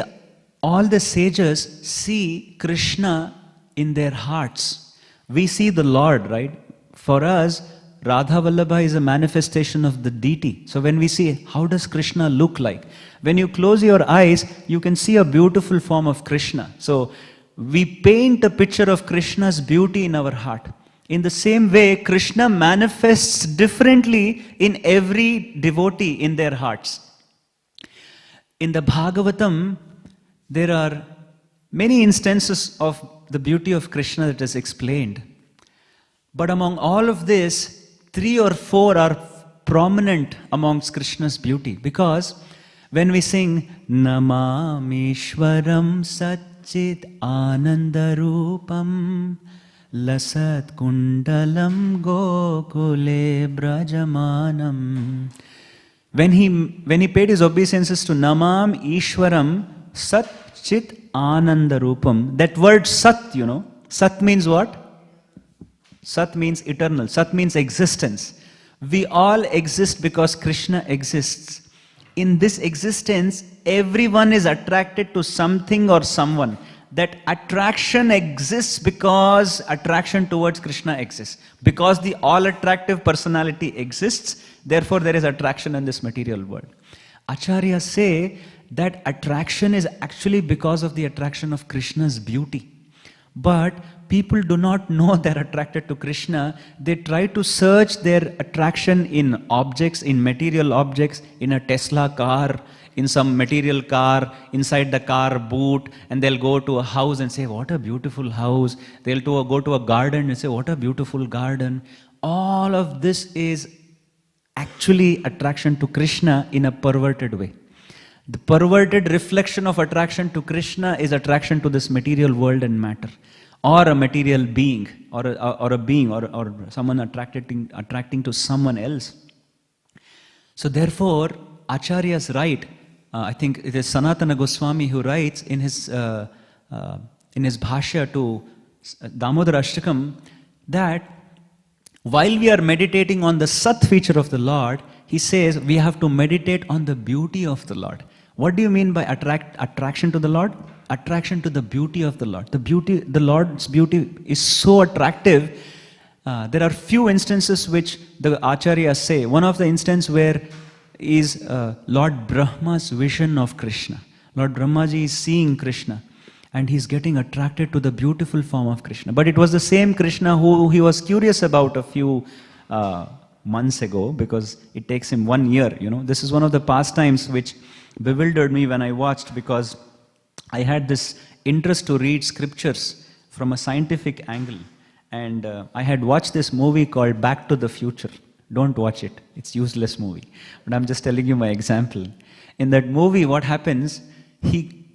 all the sages see Krishna in their hearts. We see the Lord, right? For us, Radha Vallabha is a manifestation of the deity. So when we see, how does Krishna look like? When you close your eyes, you can see a beautiful form of Krishna. So we paint a picture of Krishna's beauty in our heart. In the same way, Krishna manifests differently in every devotee in their hearts. In the Bhagavatam, there are many instances of the beauty of Krishna that is explained. But among all of this, 3 or 4 are prominent amongst Krishna's beauty. Because when we sing Namamishwaram Satchit Anandarupam Lasat Kundalam Gokule Brajamanam, when he paid his obeisances to Namam Ishwaram Sat Chit Anandarupam, that word Sat, Sat means what? Sat means eternal. Sat means existence. We all exist because Krishna exists. In this existence, everyone is attracted to something or someone. That attraction exists because attraction towards Krishna exists. Because the all-attractive personality exists, therefore there is attraction in this material world. Acharyas say that attraction is actually because of the attraction of Krishna's beauty. But people do not know they're attracted to Krishna. They try to search their attraction in objects, in material objects, in a Tesla car, in some material car, inside the car boot, and they'll go to a house and say, what a beautiful house. They'll go to a garden and say, what a beautiful garden. All of this is actually attraction to Krishna in a perverted way. The perverted reflection of attraction to Krishna is attraction to this material world and matter, or a material being, or a being, or someone attracting to someone else. So therefore, Acharyas write, I think it is Sanatana Goswami who writes in his bhashya to Damodara Ashtakam, that while we are meditating on the Sat feature of the Lord, he says we have to meditate on the beauty of the Lord. What do you mean by attraction to the Lord? Attraction to the beauty of the Lord. The Lord's beauty is so attractive. There are few instances which the Acharyas say. One of the instances where is Lord Brahma's vision of Krishna. Lord Brahmaji is seeing Krishna and he's getting attracted to the beautiful form of Krishna. But it was the same Krishna who he was curious about a few months ago, because it takes him 1 year. This is one of the pastimes which bewildered me when I watched, because I had this interest to read scriptures from a scientific angle. And I had watched this movie called Back to the Future. Don't watch it. It's a useless movie. But I'm just telling you my example. In that movie, what happens,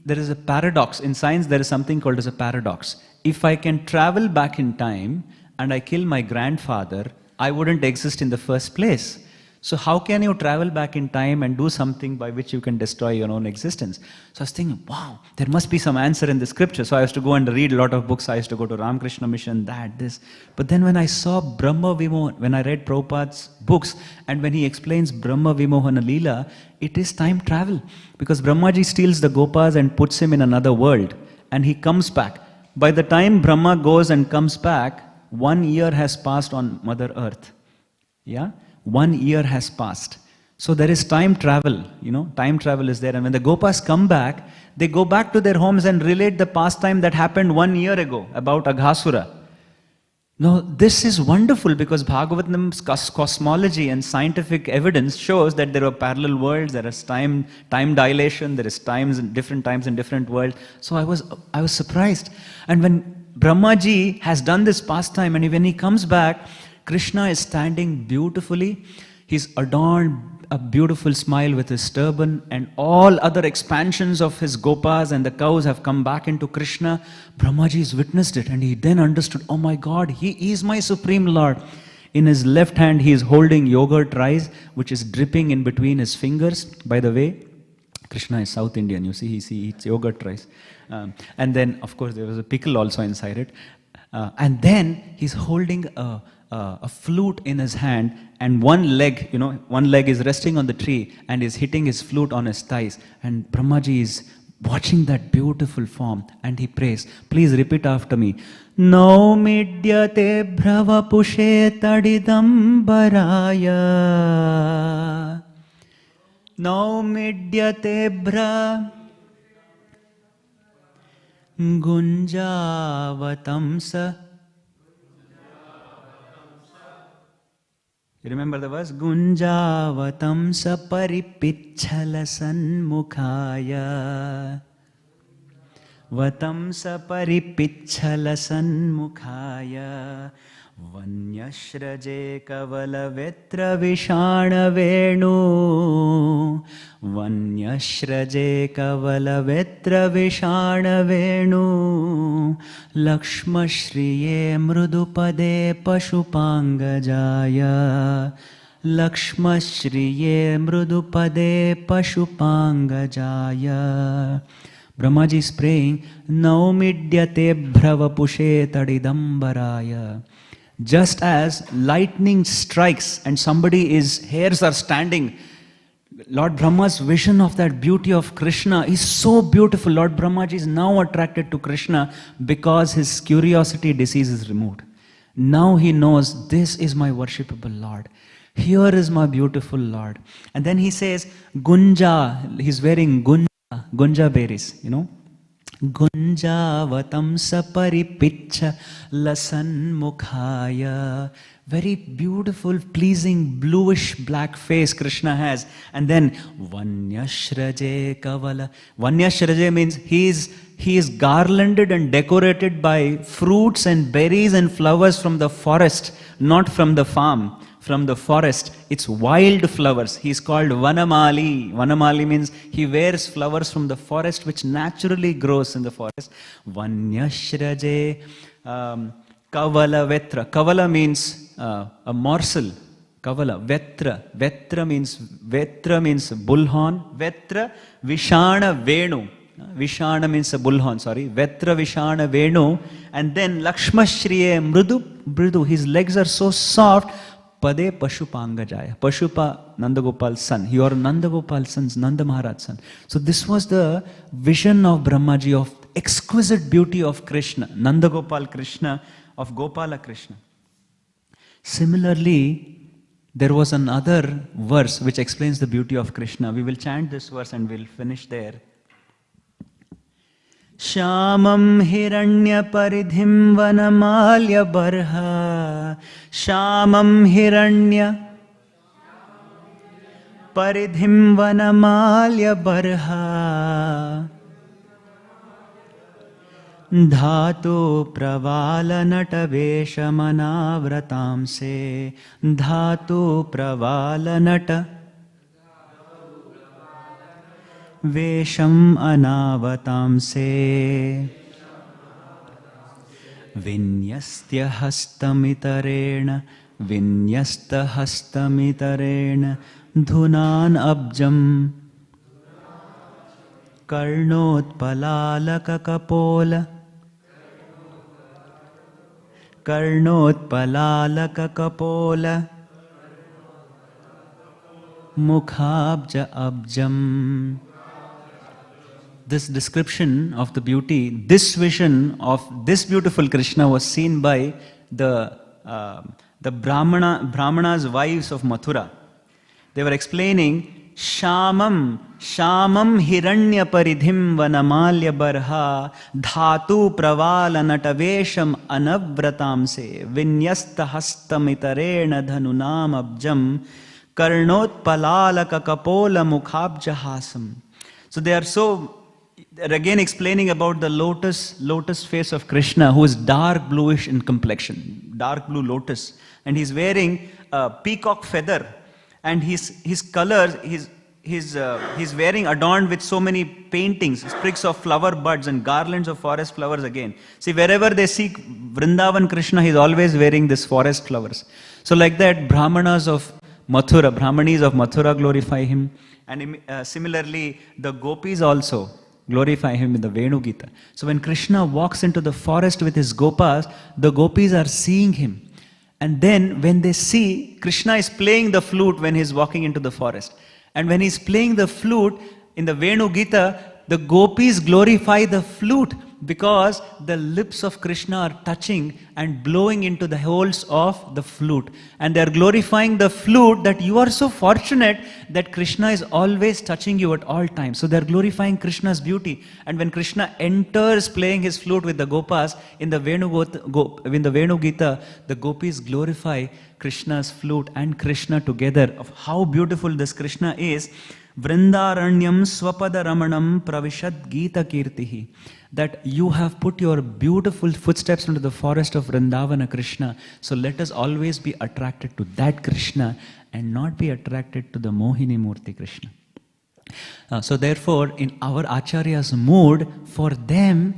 there is a paradox. In science, there is something called as a paradox. If I can travel back in time and I kill my grandfather, I wouldn't exist in the first place. So how can you travel back in time and do something by which you can destroy your own existence? So I was thinking, wow, there must be some answer in the scripture. So I used to go and read a lot of books. I used to go to Ramakrishna Mission, this. But then when I saw Brahma Vimohan, when I read Prabhupada's books, and when he explains Brahma Vimohana Leela, it is time travel. Because Brahmaji steals the Gopas and puts him in another world. And he comes back. By the time Brahma goes and comes back, 1 year has passed on Mother Earth. Yeah? 1 year has passed. So there is time travel, time travel is there. And when the Gopas come back, they go back to their homes and relate the pastime that happened 1 year ago about Aghasura. Now, this is wonderful because Bhagavatam's cosmology and scientific evidence shows that there are parallel worlds, there is time dilation, there is different times in different worlds. So I was surprised. And when Brahmaji has done this pastime, and when he comes back, Krishna is standing beautifully. He's adorned a beautiful smile with his turban, and all other expansions of his gopas and the cows have come back into Krishna. Brahmaji has witnessed it, and he then understood, oh my God, he is my Supreme Lord. In his left hand, he is holding yogurt rice, which is dripping in between his fingers. By the way, Krishna is South Indian, you see, he eats yogurt rice. And then, of course, there was a pickle also inside it. And then he's holding a flute in his hand, and one leg is resting on the tree and is hitting his flute on his thighs. And Brahmaji is watching that beautiful form, and he prays. Please repeat after me. Naumidyate bhrava pushe tadidam baraya. Naumidyate bhra gunjavatamsa. You remember the verse? Gunjavatamsa paripichala sanmukhaya. Vatamsa paripichala sanmukhaya. Vanyashraje kavala vetra vishana venu. Vanyashraje kavala vetra vishana venu. Lakshma shriye mrudupade pashupangajaya. Lakshma shriye mrudupade pashupangajaya. Brahmaji is praying, Naumidyate bhravapushe tadidambaraya. Just as lightning strikes and somebody's hairs are standing, Lord Brahma's vision of that beauty of Krishna is so beautiful. Lord Brahmaji is now attracted to Krishna because his curiosity disease is removed. Now he knows, this is my worshipable Lord. Here is my beautiful Lord. And then he says, Gunja, he's wearing gunja berries, Gunjavatamsa paripiccha lasan mukhaya. Very beautiful, pleasing, bluish black face Krishna has. And then Vanyashraje kavala. Vanyashraje means he is garlanded and decorated by fruits and berries and flowers from the forest, not from the farm. From the forest, it's wild flowers. He's called Vanamali. Vanamali means he wears flowers from the forest which naturally grows in the forest. Vanyashraje kavala vetra. Kavala means a morsel. Kavala. Vetra. Vetra means bullhorn. Vetra vishana venu. Vishana means a bullhorn, sorry. Vetra vishana venu. And then Lakshma shriye mrudu. His legs are so soft. Pade Pashupangajaya. Pashupa, Nandagopal's son. You are Nandagopal's son's, Nanda Maharaj's son. So this was the vision of Brahmaji of exquisite beauty of Krishna. Nandagopal Krishna, of Gopala Krishna. Similarly, there was another verse which explains the beauty of Krishna. We will chant this verse and we'll finish there. Shamam hiranya paridhim vanamalya barha. Shamam hiranya paridhim vanamalya barha. Dhatu pravala natavesha manavratamse. Dhatu pravala nata Vesham anavatamse Vinyastya hastamitareena Vinyasta hastamitareena Dhunan abjam Karnotpalalaka kapola Karnotpalalaka kapola Mukhabja abjam. This description of the beauty, this vision of this beautiful Krishna was seen by the Brahmanas' wives of Mathura. They were explaining, Shamam hiranya paridhim vanamalya barha dhatu pravala natavesham anavratamse vinyasta hastamitarena dhanunam abjam karnotpalalaka kapola mukhabjahasam. So they are they're again explaining about the lotus face of Krishna, who is dark bluish in complexion, dark blue lotus, and he's wearing a peacock feather, and his colors, he's wearing adorned with so many paintings, sprigs of flower buds and garlands of forest flowers again. See, wherever they see Vrindavan Krishna, he's always wearing this forest flowers. So like that, Brahmanis of Mathura glorify him, and similarly the gopis also glorify him in the Venu Gita. So when Krishna walks into the forest with his gopas, the gopis are seeing him. And then when they see, Krishna is playing the flute when he's walking into the forest. And when he's playing the flute in the Venu Gita, the gopis glorify the flute because the lips of Krishna are touching and blowing into the holes of the flute. And they are glorifying the flute, that you are so fortunate that Krishna is always touching you at all times. So they are glorifying Krishna's beauty. And when Krishna enters playing his flute with the gopas in the Venu Gita, the gopis glorify Krishna's flute and Krishna together, of how beautiful this Krishna is. Vrindaranyam swapada ramanam pravishad gita kirtihi. That you have put your beautiful footsteps into the forest of Vrindavana Krishna. So let us always be attracted to that Krishna and not be attracted to the Mohini Murti Krishna. So therefore, in our Acharya's mood, for them,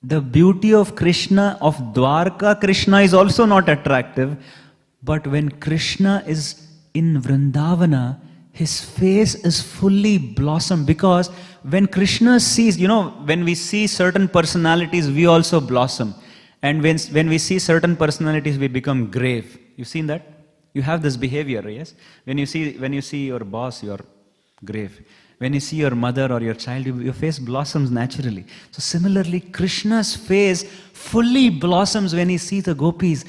the beauty of Krishna, of Dwarka Krishna, is also not attractive. But when Krishna is in Vrindavana, his face is fully blossomed, because when Krishna sees, when we see certain personalities, we also blossom. And when we see certain personalities, we become grave. You've seen that? You have this behavior, yes? When you see your boss, you're grave. When you see your mother or your child, your face blossoms naturally. So similarly, Krishna's face fully blossoms when he sees the gopis,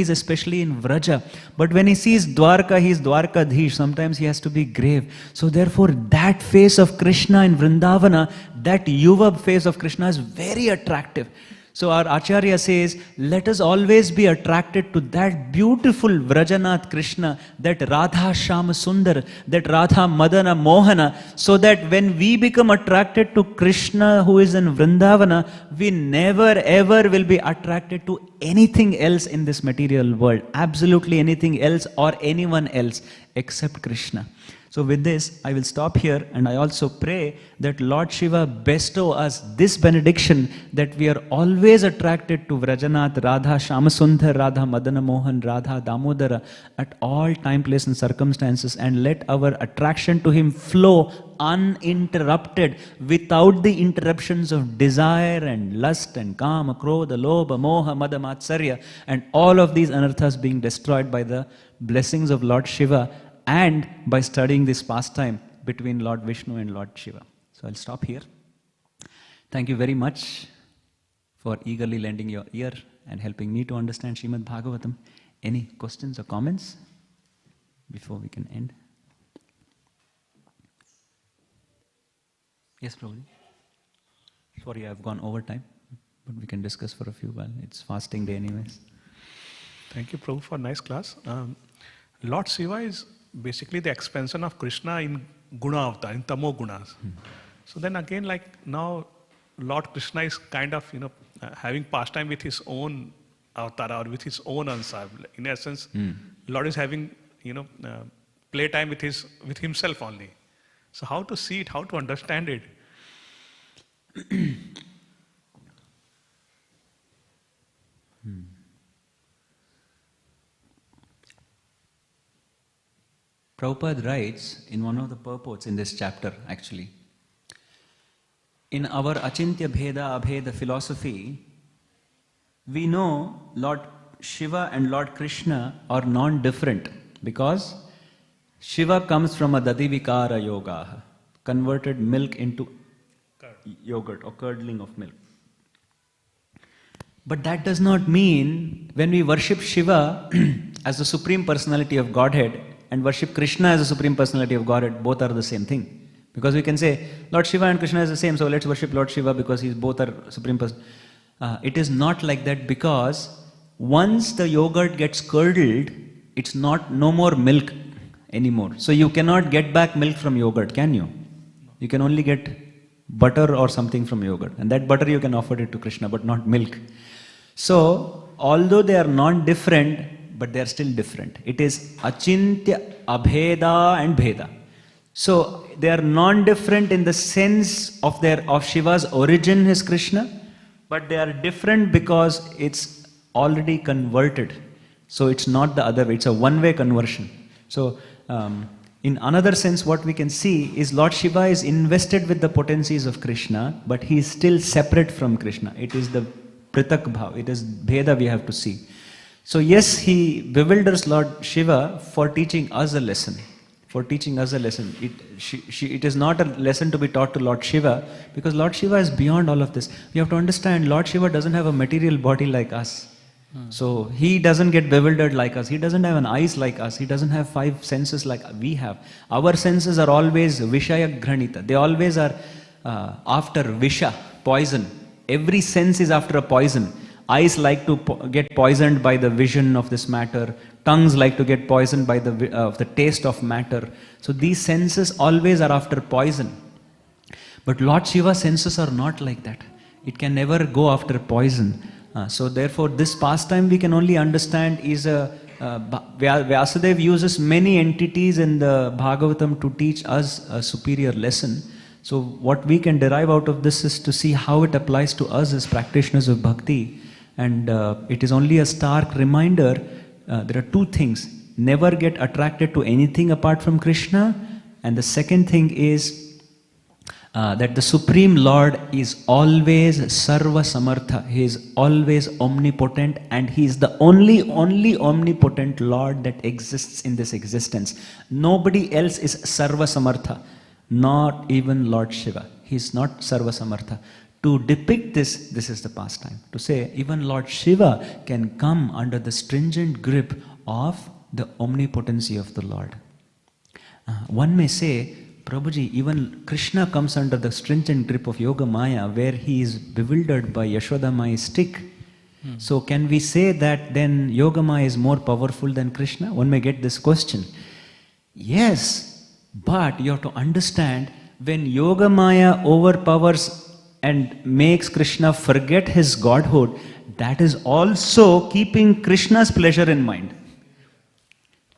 especially in Vraja. But when he sees Dwarka, he is Dwarkadhish. Sometimes he has to be grave. So therefore, that face of Krishna in Vrindavana, that Yuva face of Krishna is very attractive. So our Acharya says, let us always be attracted to that beautiful Vrajanath Krishna, that Radha Shama Sundar, that Radha Madana Mohana, so that when we become attracted to Krishna who is in Vrindavana, we never ever will be attracted to anything else in this material world, absolutely anything else or anyone else except Krishna. So with this, I will stop here, and I also pray that Lord Shiva bestow us this benediction, that we are always attracted to Vrajanath, Radha Shamasundar, Radha Madana Mohan, Radha Damodara at all time, place and circumstances, and let our attraction to him flow uninterrupted, without the interruptions of desire and lust and kama, krodha, lobha, moha, mada, matsarya, and all of these anarthas being destroyed by the blessings of Lord Shiva, and by studying this pastime between Lord Vishnu and Lord Shiva. So I'll stop here. Thank you very much for eagerly lending your ear and helping me to understand Śrīmad Bhāgavatam. Any questions or comments before we can end? Yes, Prabhuji. Sorry, I've gone over time, but we can discuss for a few while. It's fasting day anyways. Thank you, Prabhu, for a nice class. Lord Shiva is basically the expansion of Krishna in Guna Avatar, in Tamo Gunas. So then again, like now, Lord Krishna is kind of, having pastime with his own avatar or with his own ansar. In essence, Lord is having, playtime with himself only. So how to see it, how to understand it? Prabhupada writes in one of the purports in this chapter, actually, in our Achintya Bheda Abheda philosophy, we know Lord Shiva and Lord Krishna are non-different because Shiva comes from a Dadivikara yoga, converted milk into yogurt or curdling of milk. But that does not mean when we worship Shiva as the Supreme Personality of Godhead and worship Krishna as the Supreme Personality of Godhead, both are the same thing. Because we can say, Lord Shiva and Krishna is the same, so let's worship Lord Shiva because both are Supreme Person. It is not like that because once the yogurt gets curdled, it's no more milk anymore. So you cannot get back milk from yogurt, can you? You can only get butter or something from yogurt. And that butter you can offer it to Krishna, but not milk. So, although they are non-different, but they are still different. It is Achintya, Abheda and Bheda. So, they are non-different in the sense of Shiva's origin is Krishna, but they are different because it's already converted. So, it's not the other way, it's a one-way conversion. So, in another sense, what we can see is Lord Shiva is invested with the potencies of Krishna, but he is still separate from Krishna. It is the Pritak Bhav, it is Bheda we have to see. So yes, he bewilders Lord Shiva for teaching us a lesson. It is not a lesson to be taught to Lord Shiva because Lord Shiva is beyond all of this. We have to understand Lord Shiva doesn't have a material body like us. So he doesn't get bewildered like us. He doesn't have an eyes like us. He doesn't have 5 senses like we have. Our senses are always Vishaya Granita. They always are after Visha, poison. Every sense is after a poison. Eyes like to get poisoned by the vision of this matter. Tongues like to get poisoned by the taste of matter. So these senses always are after poison. But Lord Shiva's senses are not like that. It can never go after poison. So therefore this pastime we can only understand is Vyasadeva uses many entities in the Bhagavatam to teach us a superior lesson. So what we can derive out of this is to see how it applies to us as practitioners of bhakti. And it is only a stark reminder, there are 2 things. Never get attracted to anything apart from Krishna. And the second thing is that the Supreme Lord is always Sarva Samartha. He is always omnipotent and He is the only omnipotent Lord that exists in this existence. Nobody else is Sarva Samartha. Not even Lord Shiva. He is not Sarva Samartha. To depict this is the pastime. To say even Lord Shiva can come under the stringent grip of the omnipotency of the Lord. One may say, Prabhuji, even Krishna comes under the stringent grip of Yoga Maya where he is bewildered by Yashoda Mai's stick. So can we say that then Yoga Maya is more powerful than Krishna? One may get this question. Yes. But you have to understand, when Yoga Maya overpowers and makes Krishna forget his godhood, that is also keeping Krishna's pleasure in mind.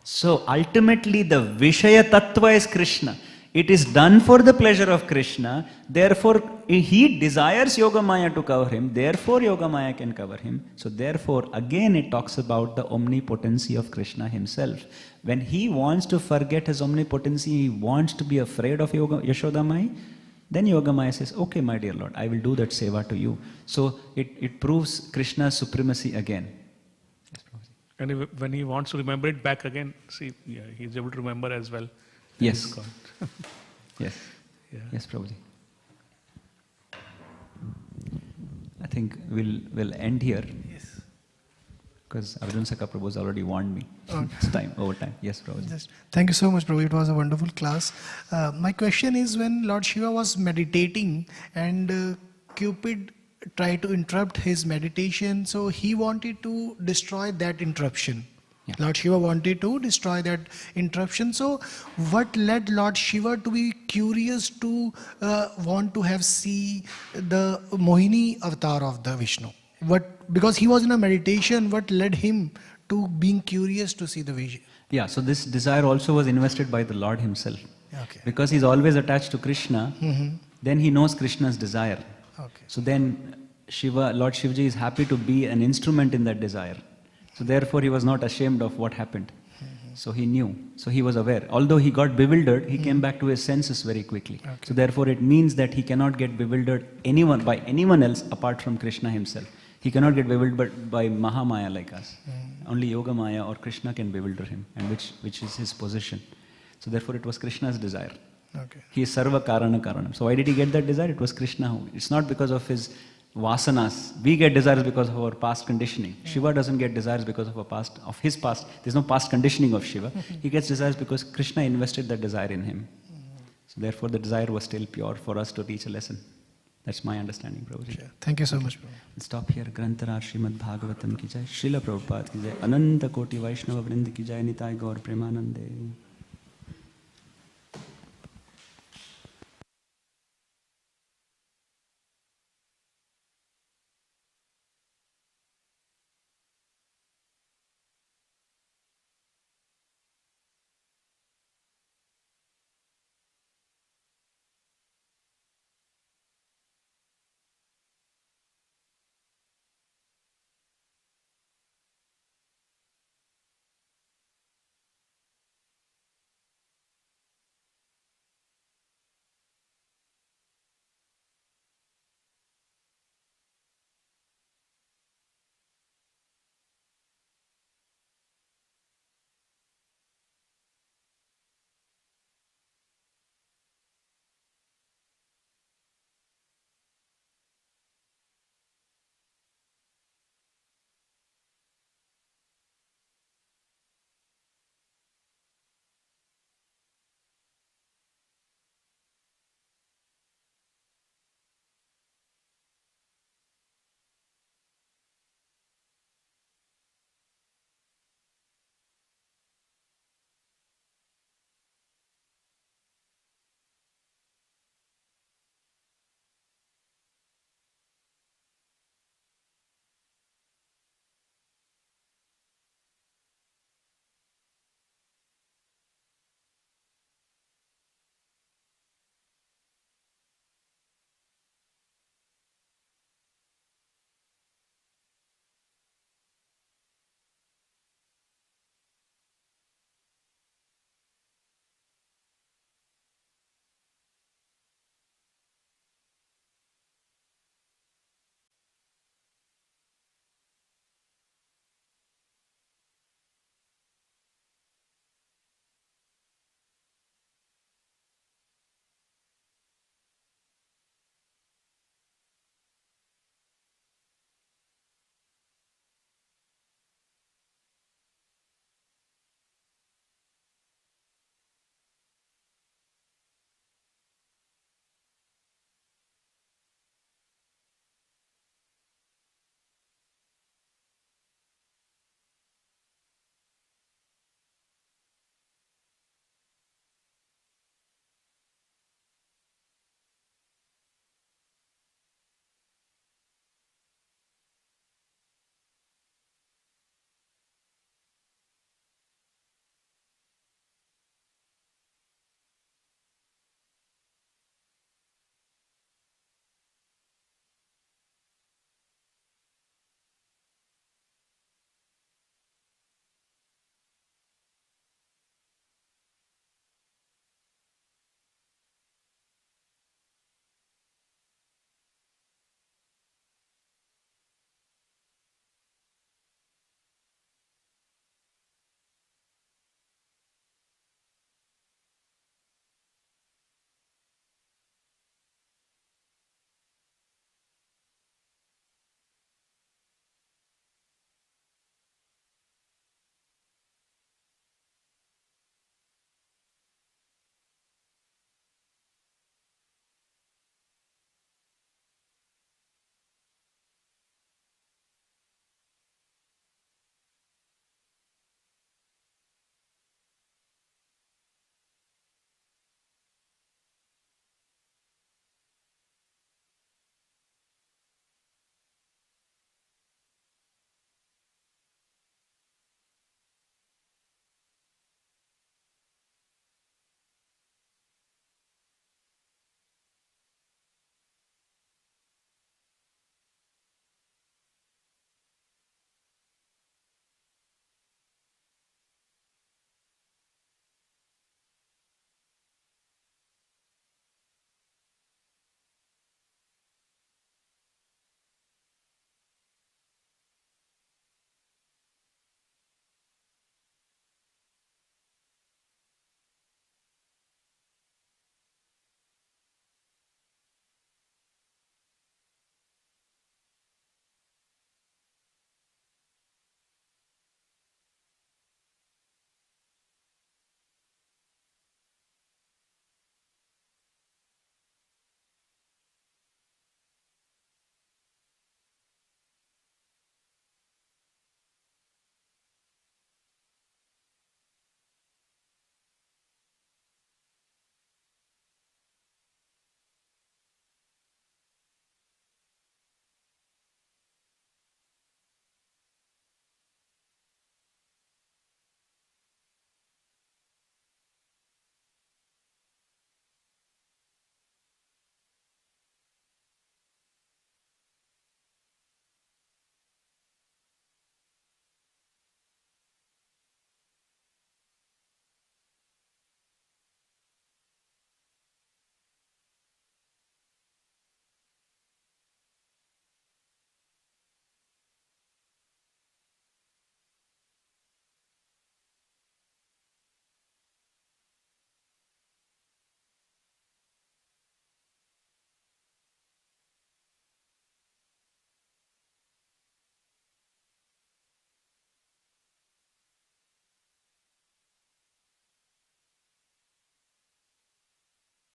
So ultimately the Vishaya Tattva is Krishna. It is done for the pleasure of Krishna. Therefore, he desires Yoga Maya to cover him. Therefore, Yoga Maya can cover him. So therefore, again it talks about the omnipotency of Krishna himself. When he wants to forget his omnipotency, he wants to be afraid of Yashoda Maya, then Yoga Maya says, okay, my dear Lord, I will do that seva to you. So it proves Krishna's supremacy again. And when he wants to remember it back again, see, yeah, he's able to remember as well. Yes. Yes. Yeah. Yes, Prabhuji. I think we'll end here. Yes. Because Arjun Saka Prabhu has already warned me. Okay. It's time, over time. Yes, Prabhuji. Just, thank you so much, Prabhu. It was a wonderful class. My question is, when Lord Shiva was meditating and Cupid tried to interrupt his meditation, so he wanted to destroy that interruption. Yeah. Lord Shiva wanted to destroy that interruption. So what led Lord Shiva to be curious to want to see the Mohini avatar of the Vishnu? Because he was in a meditation, what led him to being curious to see the vision? Yeah, so this desire also was invested by the Lord himself. Okay. Because he's always attached to Krishna, then he knows Krishna's desire. Okay. So then Lord Shivaji is happy to be an instrument in that desire. So therefore he was not ashamed of what happened. So he knew. So he was aware. Although he got bewildered, he came back to his senses very quickly. Okay. So therefore it means that he cannot get bewildered by anyone else apart from Krishna himself. He cannot get bewildered by Mahamaya like us. Only Yoga Maya or Krishna can bewilder him, and which is his position. So therefore it was Krishna's desire. Okay. He is Sarva Karana Karanam. So why did he get that desire? It was Krishna. It's not because of his vasanas. We get desires because of our past conditioning. Shiva doesn't get desires because of his past. There's no past conditioning of Shiva. He gets desires because Krishna invested that desire in him. So therefore the desire was still pure for us to teach a lesson. That's my understanding, Prabhuji. Sure. Thank you so much, Prabhu. We'll stop here. Grantara Śrīmad Bhāgavatam ki jai, Srila Prabhupada ki jai, Ananta Koti Vaishnava Vrind ki jai, Nitai Gaur Premanande.